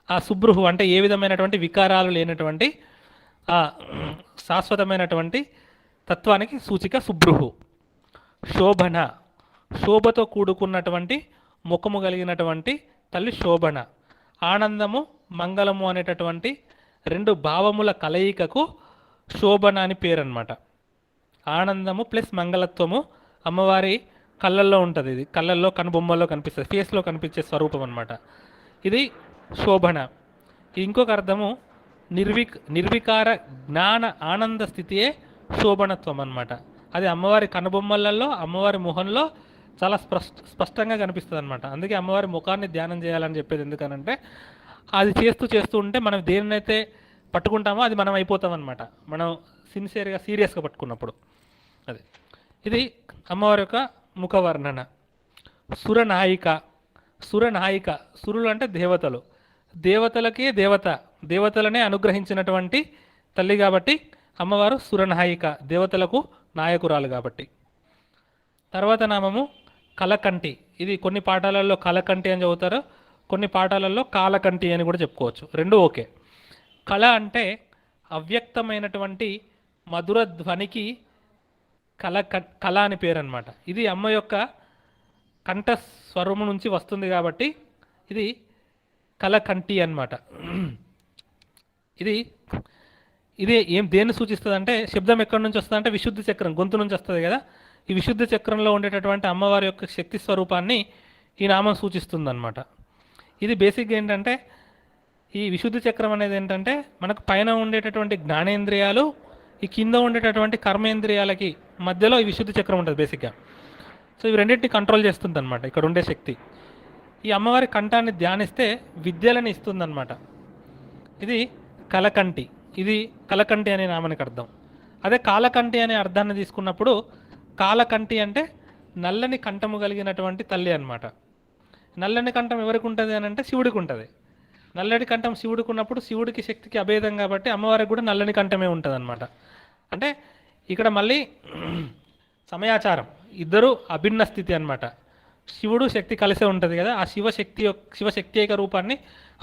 ఆ సుబ్రుహు అంటే ఏ విధమైనటువంటి వికారాలు లేనటువంటి ఆ శాశ్వతమైనటువంటి తత్వానికి సూచిక సుబ్రుహు. శోభన, శోభతో కూడుకున్నటువంటి ముఖము కలిగినటువంటి తల్లి శోభన. ఆనందము, మంగళము అనేటటువంటి రెండు భావముల కలయికకు శోభన అని పేరు అనమాట. ఆనందము ప్లస్ మంగళత్వము అమ్మవారి కళ్ళల్లో ఉంటుంది. ఇది కళ్ళల్లో కనుబొమ్మల్లో కనిపిస్తుంది, ఫేస్లో కనిపించే స్వరూపం అనమాట. ఇది శోభన. ఇంకొక అర్థము నిర్వికార జ్ఞాన ఆనంద స్థితియే శోభనత్వం అనమాట. అది అమ్మవారి కనుబొమ్మలలో అమ్మవారి ముఖంలో చాలా స్పష్టంగా కనిపిస్తుంది అనమాట. అందుకే అమ్మవారి ముఖాన్ని ధ్యానం చేయాలని చెప్పేది ఎందుకనంటే అది చేస్తూ ఉంటే మనం దేన్నైతే పట్టుకుంటామో అది మనం అయిపోతాం అనమాట, మనం సీరియస్గా పట్టుకున్నప్పుడు. అది ఇది అమ్మవారి యొక్క ముఖ వర్ణన. సురనాయిక, సురులు అంటే దేవతలు, దేవతలకే దేవతలనే అనుగ్రహించినటువంటి తల్లి కాబట్టి అమ్మవారు సురనాయిక, దేవతలకు నాయకురాలు కాబట్టి. తర్వాత నామము కలకంటి. ఇది కొన్ని పాఠాలలో కలకంటి అని చదువుతారు, కొన్ని పాఠాలలో కాలకంటి అని కూడా చెప్పుకోవచ్చు, రెండు ఓకే. కళ అంటే అవ్యక్తమైనటువంటి మధుర ధ్వనికి కళ అని పేరు అనమాట. ఇది అమ్మ యొక్క కంఠ స్వరము నుంచి వస్తుంది కాబట్టి ఇది కలకంటి అన్నమాట. ఇది దేన్ని సూచిస్తుంది అంటే శబ్దం ఎక్కడి నుంచి వస్తుంది అంటే విశుద్ధి చక్రం, గొంతు నుంచి వస్తుంది కదా. ఈ విశుద్ధి చక్రంలో ఉండేటటువంటి అమ్మవారి యొక్క శక్తి స్వరూపాన్ని ఈ నామం సూచిస్తుంది అనమాట. ఇది బేసిక్గా ఏంటంటే ఈ విశుద్ధి చక్రం అనేది ఏంటంటే మనకు పైన ఉండేటటువంటి జ్ఞానేంద్రియాలు, ఈ కింద ఉండేటటువంటి కర్మేంద్రియాలకి మధ్యలో ఈ విశుద్ధి చక్రం ఉంటుంది బేసిక్గా. సో ఇవి రెండింటిని కంట్రోల్ చేస్తుంది అనమాట ఇక్కడ ఉండే శక్తి. ఈ అమ్మవారి కంఠాన్ని ధ్యానిస్తే విద్యలను ఇస్తుందన్నమాట. ఇది కలకంటి. ఇది కలకంటి అనే నామానికి అర్థం. అదే కాలకంటి అనే అర్థాన్ని తీసుకున్నప్పుడు కాలకంటి అంటే నల్లని కంఠము కలిగినటువంటి తల్లి అనమాట. నల్లని కంఠం ఎవరికి ఉంటుంది అని అంటే శివుడికి ఉంటుంది. నల్లటి కంఠం శివుడికి ఉన్నప్పుడు శివుడికి శక్తికి అభేదం కాబట్టి అమ్మవారికి కూడా నల్లని కంఠమే ఉంటుంది అనమాట. అంటే ఇక్కడ మళ్ళీ సమయాచారం, ఇద్దరు అభిన్న స్థితి అనమాట. శివుడు శక్తి కలిసే ఉంటుంది కదా, ఆ శివశక్తి రూపాన్ని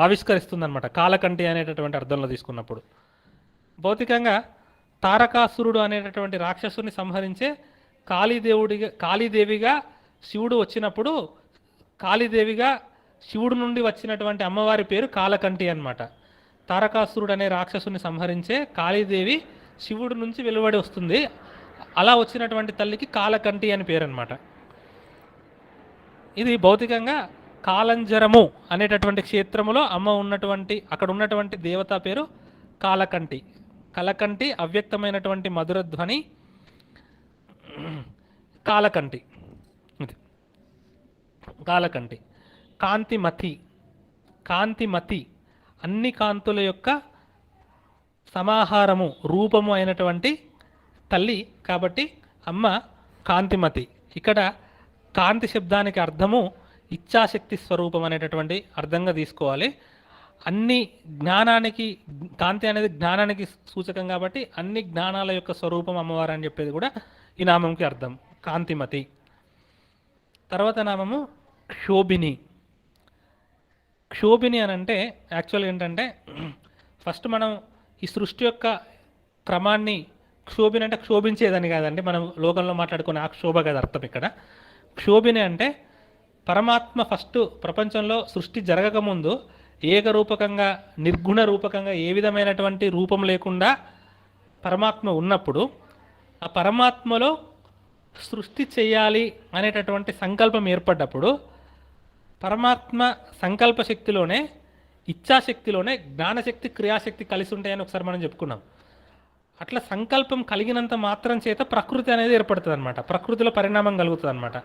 ఆవిష్కరిస్తుంది అనమాట కాలకంటి అనేటటువంటి అర్థంలో తీసుకున్నప్పుడు. భౌతికంగా తారకాసురుడు అనేటటువంటి రాక్షసుని సంహరించే కాళీదేవిగా శివుడు వచ్చినప్పుడు కాళీదేవిగా శివుడు నుండి వచ్చినటువంటి అమ్మవారి పేరు కాలకంటి అన్నమాట. తారకాసురుడు అనే రాక్షసుని సంహరించే కాళీదేవి శివుడు నుంచి వెలువడి వస్తుంది. అలా వచ్చినటువంటి తల్లికి కాలకంటి అని పేరు అనమాట. ఇది భౌతికంగా కాలంజరము అనేటటువంటి క్షేత్రములో అమ్మ అక్కడ ఉన్నటువంటి దేవత పేరు కాలకంటి. కలకంటి అవ్యక్తమైనటువంటి మధుర ధ్వని కాలకంటి. ఇది కాలకంటి. కాంతిమతి అన్ని కాంతుల యొక్క సమాహారము రూపము అయినటువంటి తల్లి కాబట్టి అమ్మ కాంతిమతి. ఇక్కడ కాంతి శబ్దానికి అర్థము ఇచ్ఛాశక్తి స్వరూపం అనేటటువంటి అర్థంగా తీసుకోవాలి. అన్ని జ్ఞానానికి కాంతి అనేది జ్ఞానానికి సూచకం కాబట్టి అన్ని జ్ఞానాల యొక్క స్వరూపం అమ్మవారు అని చెప్పేది కూడా ఈ నామంకి అర్థం కాంతిమతి. తర్వాత నామము క్షోభిని. క్షోభిని అని అంటే యాక్చువల్గా ఏంటంటే ఫస్ట్ మనం ఈ సృష్టి యొక్క క్రమాన్ని క్షోభిని అంటే క్షోభించేదని కాదండి, మనం లోకంలో మాట్లాడుకునే ఆ క్షోభ కదా అర్థం. ఇక్కడ క్షోభిని అంటే పరమాత్మ ఫస్ట్ ప్రపంచంలో సృష్టి జరగకముందు ఏకరూపకంగా నిర్గుణ రూపకంగా ఏ విధమైనటువంటి రూపం లేకుండా పరమాత్మ ఉన్నప్పుడు ఆ పరమాత్మలో సృష్టి చేయాలి అనేటటువంటి సంకల్పం ఏర్పడ్డప్పుడు పరమాత్మ సంకల్ప శక్తిలోనే ఇచ్ఛాశక్తిలోనే జ్ఞానశక్తి క్రియాశక్తి కలిసి ఉంటాయని ఒకసారి మనం చెప్పుకున్నాం. అట్లా సంకల్పం కలిగినంత మాత్రం చేత ప్రకృతి అనేది ఏర్పడుతుంది అనమాట, ప్రకృతిలో పరిణామం కలుగుతుంది అనమాట.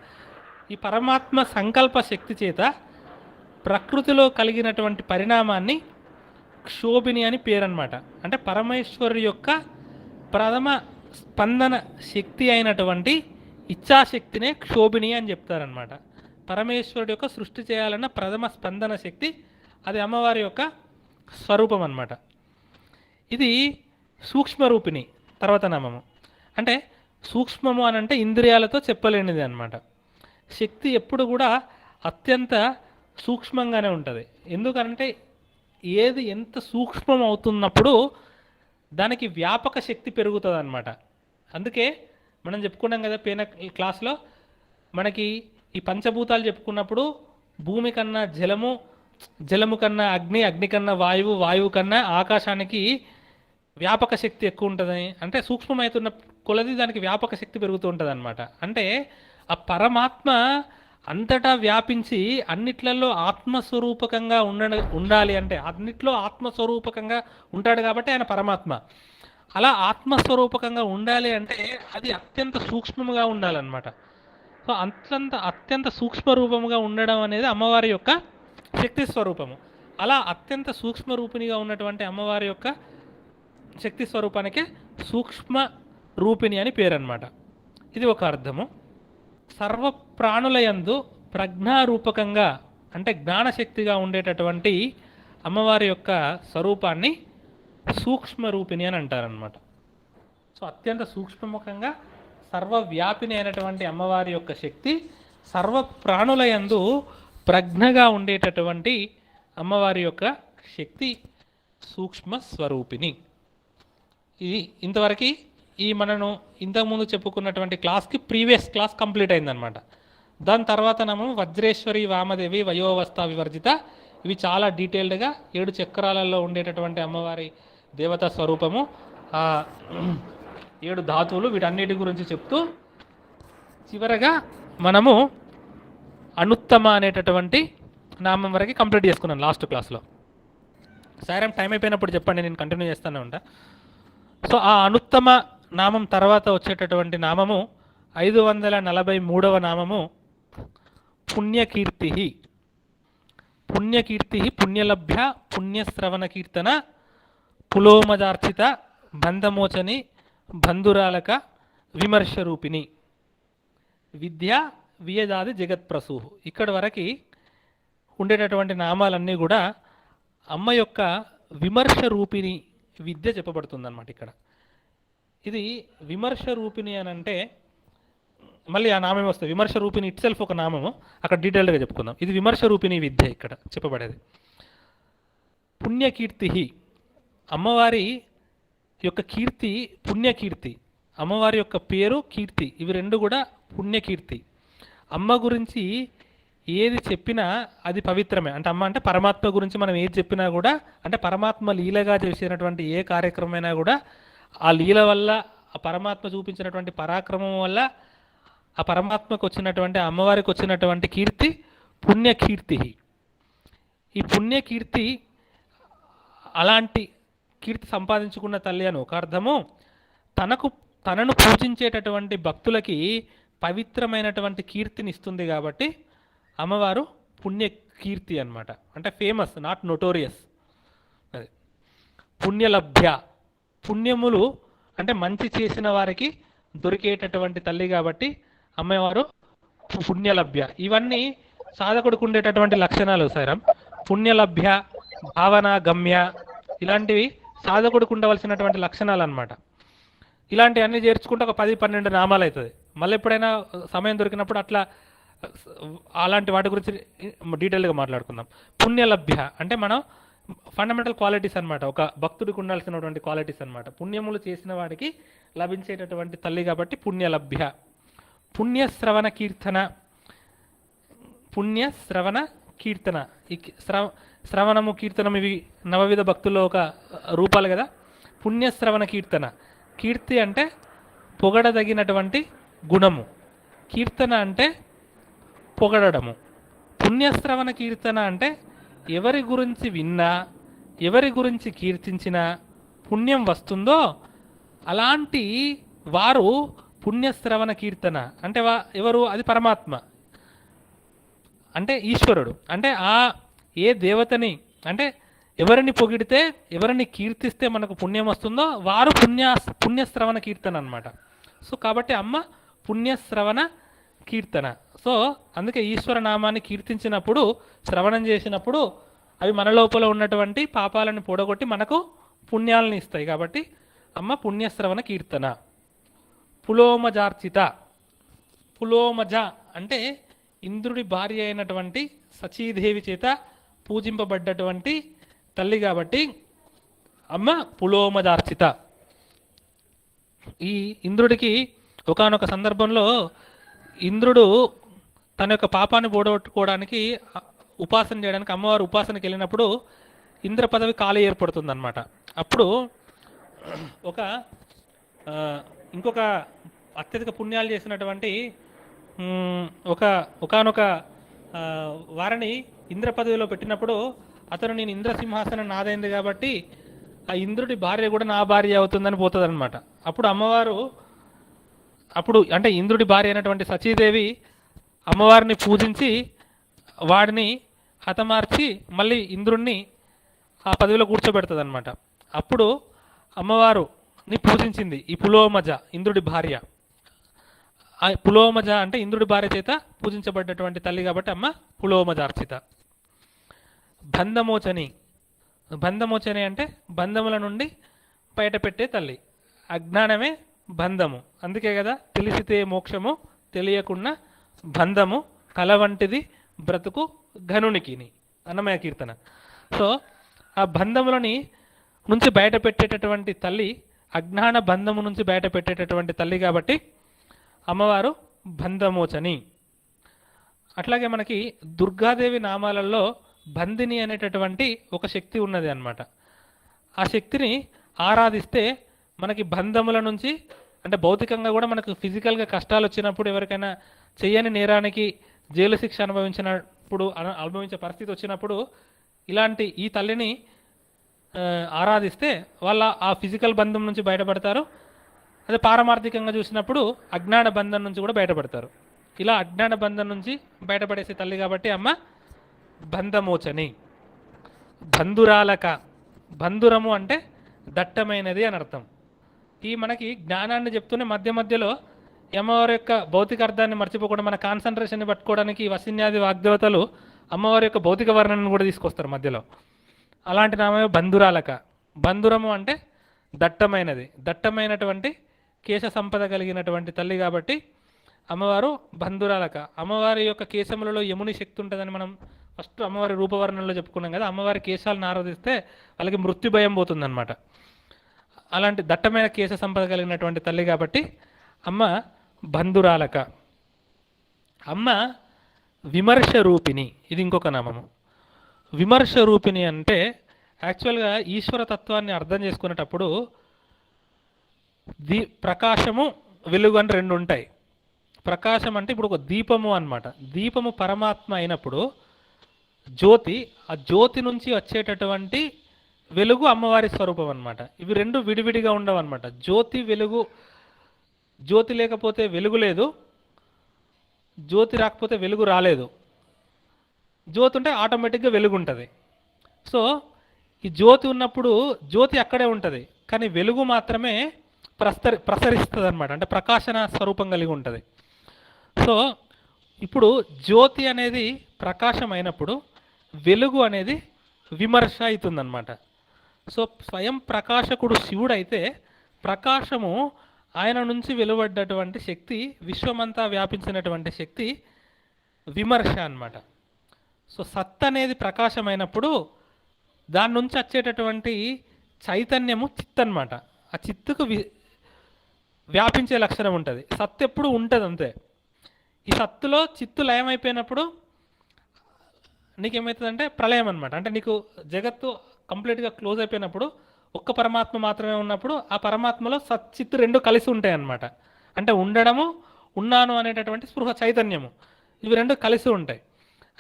ఈ పరమాత్మ సంకల్ప శక్తి చేత ప్రకృతిలో కలిగినటువంటి పరిణామాన్ని క్షోభిని అని పేరు అనమాట. అంటే పరమేశ్వరుడి యొక్క ప్రథమ స్పందన శక్తి అయినటువంటి ఇచ్ఛాశక్తినే క్షోభిని అని చెప్తారనమాట. పరమేశ్వరుడి యొక్క సృష్టి చేయాలన్న ప్రథమ స్పందన శక్తి, అది అమ్మవారి యొక్క స్వరూపం అన్నమాట. ఇది సూక్ష్మరూపిణి తర్వాత నామము. అంటే సూక్ష్మము అని అంటే ఇంద్రియాలతో చెప్పలేనిది అన్నమాట. శక్తి ఎప్పుడు కూడా అత్యంత సూక్ష్మంగానే ఉంటుంది. ఎందుకంటే ఏది ఎంత సూక్ష్మం అవుతున్నప్పుడు దానికి వ్యాపక శక్తి పెరుగుతుంది అన్నమాట. అందుకే మనం చెప్పుకున్నాం కదా పోయిన క్లాస్లో, మనకి ఈ పంచభూతాలు చెప్పుకున్నప్పుడు భూమి కన్నా జలము, జలము కన్నా అగ్ని, అగ్ని కన్నా వాయువు, వాయువు కన్నా ఆకాశానికి వ్యాపక శక్తి ఎక్కువ ఉంటుంది. అంటే సూక్ష్మమవుతున్న కొలది దానికి వ్యాపక శక్తి పెరుగుతూ ఉంటుంది అనమాట. అంటే ఆ పరమాత్మ అంతటా వ్యాపించి అన్నిట్లలో ఆత్మస్వరూపకంగా ఉండాలి అంటే అన్నిట్లో ఆత్మస్వరూపకంగా ఉంటాడు కాబట్టి ఆయన పరమాత్మ. అలా ఆత్మస్వరూపకంగా ఉండాలి అంటే అది అత్యంత సూక్ష్మముగా ఉండాలన్నమాట. సో అత్యంత సూక్ష్మ రూపముగా ఉండడం అనేది అమ్మవారి యొక్క శక్తి స్వరూపము. అలా అత్యంత సూక్ష్మ రూపిణిగా ఉన్నటువంటి అమ్మవారి యొక్క శక్తి స్వరూపానికి సూక్ష్మ రూపిణి అని పేరు అన్నమాట. ఇది ఒక అర్థము. సర్వ ప్రాణులయందు ప్రజ్ఞారూపకంగా అంటే జ్ఞానశక్తిగా ఉండేటటువంటి అమ్మవారి యొక్క స్వరూపాన్ని సూక్ష్మ రూపిణి అని అంటారనమాట. సో అత్యంత సూక్ష్మముఖంగా సర్వవ్యాపిని అయినటువంటి అమ్మవారి యొక్క శక్తి సర్వ ప్రాణులయందు ప్రజ్ఞగా ఉండేటటువంటి అమ్మవారి యొక్క శక్తి సూక్ష్మ స్వరూపిణి. ఇది ఇంతవరకు ఈ మనను ఇంతకుముందు చెప్పుకున్నటువంటి క్లాస్కి ప్రీవియస్ క్లాస్ కంప్లీట్ అయిందనమాట. దాని తర్వాత మనం వజ్రేశ్వరి, వామదేవి, వయోవస్థ వివర్జిత, ఇవి చాలా డీటెయిల్డ్గా 7 చక్రాలలో ఉండేటటువంటి అమ్మవారి దేవతా స్వరూపము, 7 ధాతువులు, వీటన్నిటి గురించి చెప్తూ చివరగా మనము అనుత్తమ అనేటటువంటి నామం వరకు కంప్లీట్ చేసుకున్నాను లాస్ట్ క్లాస్లో. సాయం టైం అయిపోయినప్పుడు చెప్పండి, నేను కంటిన్యూ చేస్తూనే ఉంటా. సో ఆ అనుత్తమ నామం తర్వాత వచ్చేటటువంటి నామము 543వ నామము పుణ్యకీర్తి. పుణ్యకీర్తి పుణ్యలభ్య పుణ్యశ్రవణ కీర్తన పులోమదార్చిత బంధమోచని బంధురాలక విమర్శ రూపిణి విద్య వియదాది జగత్ప్రసూ. ఇక్కడి వరకు ఉండేటటువంటి నామాలన్నీ కూడా అమ్మ యొక్క విమర్శ రూపిణి విద్య చెప్పబడుతుంది అన్నమాట. ఇక్కడ ఇది విమర్శ రూపిణి అని అంటే మళ్ళీ ఆ నామం వస్తుంది. విమర్శ రూపిణి ఇట్ సెల్ఫ్ ఒక నామము, అక్కడ డీటెయిల్డ్గా చెప్పుకుందాం. ఇది విమర్శ రూపిణి విద్య ఇక్కడ చెప్పబడేది. పుణ్యకీర్తి అమ్మవారి యొక్క కీర్తి పుణ్యకీర్తి, అమ్మవారి యొక్క పేరు కీర్తి, ఇవి రెండు కూడా పుణ్యకీర్తి. అమ్మ గురించి ఏది చెప్పినా అది పవిత్రమే. అంటే అమ్మ అంటే పరమాత్మ గురించి మనం ఏది చెప్పినా కూడా, అంటే పరమాత్మ లీలగా చేసినటువంటి ఏ కార్యక్రమమైనా కూడా ఆ లీల వల్ల, ఆ పరమాత్మ చూపించినటువంటి పరాక్రమం వల్ల, ఆ పరమాత్మకు వచ్చినటువంటి అమ్మవారికి వచ్చినటువంటి కీర్తి పుణ్యకీర్తి. ఈ పుణ్యకీర్తి అలాంటి కీర్తి సంపాదించుకున్న తల్లి అని ఒక అర్థము. తనను పూజించేటటువంటి భక్తులకి పవిత్రమైనటువంటి కీర్తిని ఇస్తుంది కాబట్టి అమ్మవారు పుణ్యకీర్తి అన్నమాట. అంటే ఫేమస్, నాట్ నోటోరియస్. అది పుణ్యలభ్య, పుణ్యములు అంటే మంచి చేసిన వారికి దొరికేటటువంటి తల్లి కాబట్టి అమ్మవారు పుణ్యలభ్య. ఇవన్నీ సాధకుడికి ఉండేటటువంటి లక్షణాలు సారం. పుణ్యలభ్య, భావన గమ్య, ఇలాంటివి సాధకుడికి ఉండవలసినటువంటి లక్షణాలు అన్నమాట. ఇలాంటివన్నీ చేర్చుకుంటే ఒక 10-12 నామాలు అవుతుంది. మళ్ళీ ఎప్పుడైనా సమయం దొరికినప్పుడు అట్లా అలాంటి వాటి గురించి డీటెయిల్గా మాట్లాడుకుందాం. పుణ్యలభ్య అంటే మనం ఫండమెంటల్ క్వాలిటీస్ అనమాట, ఒక భక్తుడికి ఉండాల్సినటువంటి క్వాలిటీస్ అనమాట. పుణ్యములు చేసిన వాడికి లభించేటటువంటి తల్లి కాబట్టి పుణ్యలభ్య. పుణ్యశ్రవణ కీర్తన, పుణ్యశ్రవణ కీర్తన, ఈ శ్రవణము కీర్తనం ఇవి నవవిధ భక్తుల్లో ఒక రూపాలు కదా. పుణ్యశ్రవణ కీర్తన, కీర్తి అంటే పొగడదగినటువంటి గుణము, కీర్తన అంటే పొగడము. పుణ్యశ్రవణ కీర్తన అంటే ఎవరి గురించి విన్నా, ఎవరి గురించి కీర్తించినా పుణ్యం వస్తుందో అలాంటి వారు పుణ్యశ్రవణ కీర్తన అంటే ఎవరు? అది పరమాత్మ అంటే ఈశ్వరుడు. అంటే ఏ దేవతని అంటే ఎవరిని పొగిడితే, ఎవరిని కీర్తిస్తే మనకు పుణ్యం వస్తుందో వారు పుణ్యశ్రవణ కీర్తన అనమాట. సో కాబట్టి అమ్మ పుణ్యశ్రవణ కీర్తన. సో అందుకే ఈశ్వర నామాన్ని కీర్తించినప్పుడు, శ్రవణం చేసినప్పుడు అవి మన లోపల ఉన్నటువంటి పాపాలను పొడగొట్టి మనకు పుణ్యాలను ఇస్తాయి. కాబట్టి అమ్మ పుణ్యశ్రవణ కీర్తన. పులోమజార్చిత. పులోమజ అంటే ఇంద్రుడి భార్య అయినటువంటి సచీదేవి చేత పూజింపబడ్డటువంటి తల్లి కాబట్టి అమ్మ పులోమజార్చిత. ఈ ఇంద్రుడికి ఒకానొక సందర్భంలో ఇంద్రుడు తన యొక్క పాపాన్ని పోగొట్టుకోవడానికి ఉపాసన చేయడానికి అమ్మవారు ఉపాసనకి వెళ్ళినప్పుడు ఇంద్ర పదవి ఖాళీ ఏర్పడుతుందన్నమాట. అప్పుడు ఇంకొక అత్యధిక పుణ్యాలు చేసినటువంటి ఒకానొక వారిని ఇంద్ర పదవిలో పెట్టినప్పుడు అతను నేను ఇంద్రసింహాసనం నాదైంది కాబట్టి ఆ ఇంద్రుడి భార్య కూడా నా భార్య అవుతుందని పోతుంది అనమాట. అప్పుడు అమ్మవారు అంటే ఇంద్రుడి భార్య అయినటువంటి సచీదేవి అమ్మవారిని పూజించి వాడిని హతమార్చి మళ్ళీ ఇంద్రుణ్ణి ఆ పదవిలో కూర్చోబెడుతుంది అనమాట. అప్పుడు అమ్మవారుని పూజించింది ఈ పులోమజ, ఇంద్రుడి భార్య. ఆ పులోమజ అంటే ఇంద్రుడి భార్య చేత పూజించబడ్డటువంటి తల్లి కాబట్టి అమ్మ పులోమజార్చిత. బంధమోచని. బంధమోచని అంటే బంధముల నుండి బయటపెట్టే తల్లి. అజ్ఞానమే బంధము. అందుకే కదా తెలిసితే మోక్షము, తెలియకుండా బంధము, కల వంటిది బ్రతుకు ఘనునికిని అన్నమయ కీర్తన. సో ఆ బంధములని నుంచి బయట పెట్టేటటువంటి తల్లి, అజ్ఞాన బంధము నుంచి బయట పెట్టేటటువంటి తల్లి కాబట్టి అమ్మవారు బంధమోచని. అట్లాగే మనకి దుర్గాదేవి నామాలలో బంధిని అనేటటువంటి ఒక శక్తి ఉన్నది అన్నమాట. ఆ శక్తిని ఆరాధిస్తే మనకి బంధముల నుంచి అంటే భౌతికంగా కూడా మనకు ఫిజికల్గా కష్టాలు వచ్చినప్పుడు, ఎవరికైనా చేయని నేరానికి జైలు శిక్ష అనుభవించే పరిస్థితి వచ్చినప్పుడు ఇలాంటి ఈ తల్లిని ఆరాధిస్తే వాళ్ళ ఆ ఫిజికల్ బంధం నుంచి బయటపడతారు. అదే పారమార్థికంగా చూసినప్పుడు అజ్ఞాన బంధం నుంచి కూడా బయటపడతారు. ఇలా అజ్ఞాన బంధం నుంచి బయటపడేసే తల్లి కాబట్టి అమ్మ బంధమోచని. బంధురాలక. బంధురము అంటే దట్టమైనది అని అర్థం. ఈ మనకి జ్ఞానాన్ని చెప్తూనే మధ్య మధ్యలో అమ్మవారి యొక్క భౌతిక అర్థాన్ని మర్చిపోకుండా మన కాన్సన్ట్రేషన్ని పట్టుకోవడానికి వసిన్యాది వాగ్దేవతలు అమ్మవారి యొక్క భౌతిక వర్ణనను కూడా తీసుకొస్తారు మధ్యలో. అలాంటి నామే బంధురాలక. బంధురము అంటే దట్టమైనది, దట్టమైనటువంటి కేశ సంపద కలిగినటువంటి తల్లి కాబట్టి అమ్మవారు బంధురాలక. అమ్మవారి యొక్క కేశములలో యముని శక్తి ఉంటుందని మనం ఫస్ట్ అమ్మవారి రూపవర్ణనలో చెప్పుకున్నాం కదా. అమ్మవారి కేశాలను ఆరాధిస్తే వాళ్ళకి మృత్యు భయం పోతుందన్నమాట. అలాంటి దట్టమైన కేశ సంపద కలిగినటువంటి తల్లి కాబట్టి అమ్మ బంధురాలక. అమ్మ విమర్శ రూపిణి. ఇది ఇంకొక నామము. విమర్శ రూపిణి అంటే యాక్చువల్గా ఈశ్వర తత్వాన్ని అర్థం చేసుకునేటప్పుడు ప్రకాశము, వెలుగు అని రెండు ఉంటాయి. ప్రకాశం అంటే ఇప్పుడు ఒక దీపము అన్నమాట. దీపము పరమాత్మ అయినప్పుడు జ్యోతి, ఆ జ్యోతి నుంచి వచ్చేటటువంటి వెలుగు అమ్మవారి స్వరూపం అన్నమాట. ఇవి రెండు విడివిడిగా ఉండవు అన్నమాట. జ్యోతి వెలుగు, జ్యోతి లేకపోతే వెలుగు లేదు, జ్యోతి రాకపోతే వెలుగు రాలేదు. జ్యోతి ఉంటే ఆటోమేటిక్గా వెలుగు ఉంటుంది. సో ఈ జ్యోతి ఉన్నప్పుడు జ్యోతి అక్కడే ఉంటుంది, కానీ వెలుగు మాత్రమే ప్రసరిస్తుంది అనమాట. అంటే ప్రకాశన స్వరూపం కలిగి ఉంటుంది. సో ఇప్పుడు జ్యోతి అనేది ప్రకాశం అయినప్పుడు వెలుగు అనేది విమర్శ అవుతుందన్నమాట. సో స్వయం ప్రకాశకుడు శివుడు అయితే ప్రకాశము ఆయన నుంచి వెలువడ్డటువంటి శక్తి, విశ్వమంతా వ్యాపించినటువంటి శక్తి విమర్శ అన్నమాట. సో సత్ అనేది ప్రకాశమైనప్పుడు దాని నుంచి వచ్చేటటువంటి చైతన్యము చిత్ అన్నమాట. ఆ చిత్తుకు వ్యాపించే లక్షణం ఉంటుంది. సత్ ఎప్పుడు ఉంటుంది అంతే. ఈ సత్తులో చిత్తు లయమైపోయినప్పుడు నీకేమవుతుందంటే ప్రళయం అనమాట. అంటే నీకు జగత్తు కంప్లీట్గా క్లోజ్ అయిపోయినప్పుడు ఒక్క పరమాత్మ మాత్రమే ఉన్నప్పుడు ఆ పరమాత్మలో సచ్చిత్తు రెండు కలిసి ఉంటాయి అన్నమాట. అంటే ఉండడము, ఉన్నాను అనేటటువంటి స్పృహ, చైతన్యము, ఇవి రెండు కలిసి ఉంటాయి.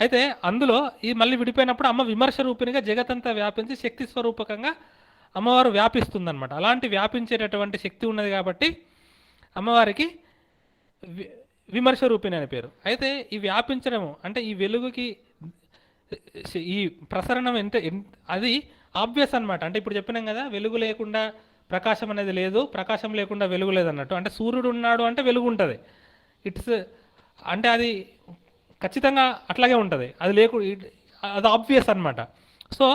అయితే అందులో ఈ మళ్ళీ విడిపోయినప్పుడు అమ్మ విమర్శ రూపిణిగా జగతంతా వ్యాపించి శక్తి స్వరూపకంగా అమ్మవారు వ్యాపిస్తుందన్నమాట. అలాంటి వ్యాపించేటటువంటి శక్తి ఉన్నది కాబట్టి అమ్మవారికి విమర్శ రూపిణి అనే పేరు. అయితే ఈ వ్యాపించడము అంటే ఈ వెలుగుకి ఈ ప్రసరణం అది ఆబ్వియస్ అనమాట. అంటే ఇప్పుడు చెప్పినాం కదా, వెలుగు లేకుండా ప్రకాశం అనేది లేదు, ప్రకాశం లేకుండా వెలుగు లేదన్నట్టు. అంటే సూర్యుడు ఉన్నాడు అంటే వెలుగు ఉంటుంది. అంటే అది ఖచ్చితంగా అట్లాగే ఉంటుంది. అది ఆబ్వియస్ అనమాట. సో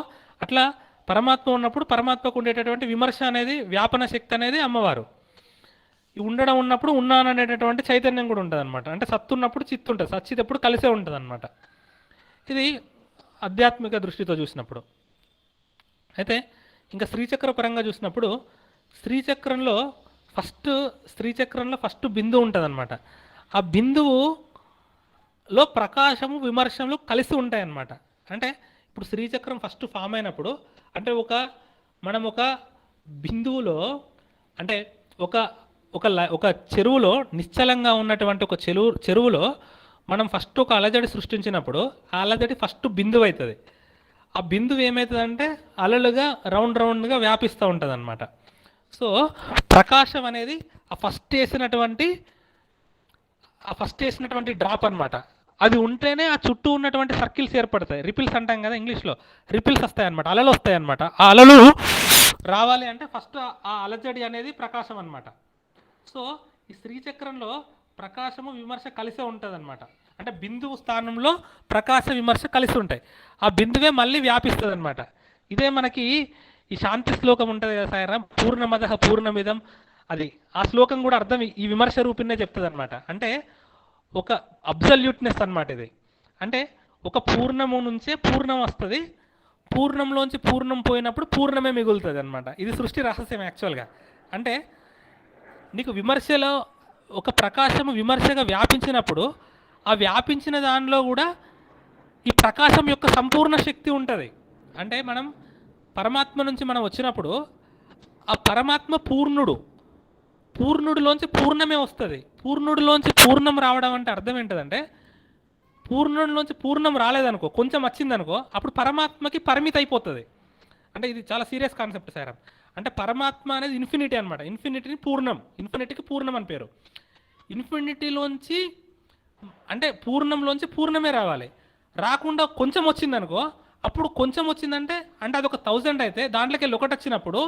అట్లా పరమాత్మ ఉన్నప్పుడు పరమాత్మకు ఉండేటటువంటి విమర్శ అనేది, వ్యాపన శక్తి అనేది అమ్మవారు. ఉండడం ఉన్నప్పుడు ఉన్నాను అనేటటువంటి చైతన్యం కూడా ఉంటుంది అనమాట. అంటే సత్తు ఉన్నప్పుడు చిత్తు ఉంటుంది, సచ్చిత్ ఎప్పుడు కలిసే ఉంటుంది అనమాట. ఇది ఆధ్యాత్మిక దృష్టితో చూసినప్పుడు. అయితే ఇంకా శ్రీచక్ర పరంగా చూసినప్పుడు శ్రీచక్రంలో ఫస్ట్ బిందువు ఉంటుంది అనమాట. ఆ బిందువులో ప్రకాశము విమర్శలు కలిసి ఉంటాయి అన్నమాట. అంటే ఇప్పుడు శ్రీచక్రం ఫస్ట్ ఫామ్ అయినప్పుడు అంటే మనం ఒక బిందువులో అంటే ఒక చెరువులో నిశ్చలంగా ఉన్నటువంటి ఒక చెరువులో మనం ఫస్ట్ ఒక అలజడి సృష్టించినప్పుడు ఆ అలజడి ఫస్ట్ బిందువు అవుతుంది. ఆ బిందువు ఏమవుతుందంటే అలలుగా రౌండ్గా వ్యాపిస్తూ ఉంటుంది అనమాట. సో ప్రకాశం అనేది ఆ ఫస్ట్ వేసినటువంటి డ్రాప్ అనమాట. అది ఉంటేనే ఆ చుట్టూ ఉన్నటువంటి సర్కిల్స్ ఏర్పడతాయి. రిపిల్స్ అంటాం కదా ఇంగ్లీష్లో, రిపిల్స్ వస్తాయి అనమాట, అలలు వస్తాయి అనమాట. ఆ అలలు రావాలి అంటే ఫస్ట్ ఆ అలజడి అనేది ప్రకాశం అనమాట. సో ఈ శ్రీచక్రంలో ప్రకాశము విమర్శ కలిసే ఉంటుంది అనమాట. అంటే బిందువు స్థానంలో ప్రకాశ విమర్శ కలిసి ఉంటాయి. ఆ బిందువే మళ్ళీ వ్యాపిస్తుంది అనమాట. ఇదే మనకి ఈ శాంతి శ్లోకం ఉంటుంది కదా సాయిరాం, పూర్ణమదః పూర్ణమిదం, అది ఆ శ్లోకం కూడా అర్థం ఈ విమర్శ రూపిణే చెప్తుంది అనమాట. అంటే ఒక అబ్సల్యూట్నెస్ అనమాట ఇది. అంటే ఒక పూర్ణము నుంచే పూర్ణం వస్తుంది, పూర్ణంలోంచి పూర్ణం పోయినప్పుడు పూర్ణమే మిగులుతుంది అనమాట. ఇది సృష్టి రహస్యం యాక్చువల్గా. అంటే నీకు విమర్శలో ఒక ప్రకాశము విమర్శగా వ్యాపించినప్పుడు ఆ వ్యాపించిన దానిలో కూడా ఈ ప్రకాశం యొక్క సంపూర్ణ శక్తి ఉంటుంది. అంటే మనం పరమాత్మ నుంచి మనం వచ్చినప్పుడు ఆ పరమాత్మ పూర్ణుడిలోంచి పూర్ణమే వస్తుంది. పూర్ణుడిలోంచి పూర్ణం రావడం అంటే అర్థం ఏంటంటే పూర్ణుడిలోంచి పూర్ణం రాలేదనుకో, కొంచెం వచ్చిందనుకో, అప్పుడు పరమాత్మకి పరిమితి అయిపోతుంది. అంటే ఇది చాలా సీరియస్ కాన్సెప్ట్ సార్. అంటే పరమాత్మ అనేది ఇన్ఫినిటీ అనమాట. ఇన్ఫినిటీకి పూర్ణం అని పేరు. ఇన్ఫినిటీలోంచి అంటే పూర్ణంలోంచి పూర్ణమే రావాలి. రాకుండా కొంచెం వచ్చిందనుకో, అప్పుడు కొంచెం వచ్చిందంటే అది ఒక 1000 అయితే దాంట్లోకి వెళ్ళి ఒకటి వచ్చినప్పుడు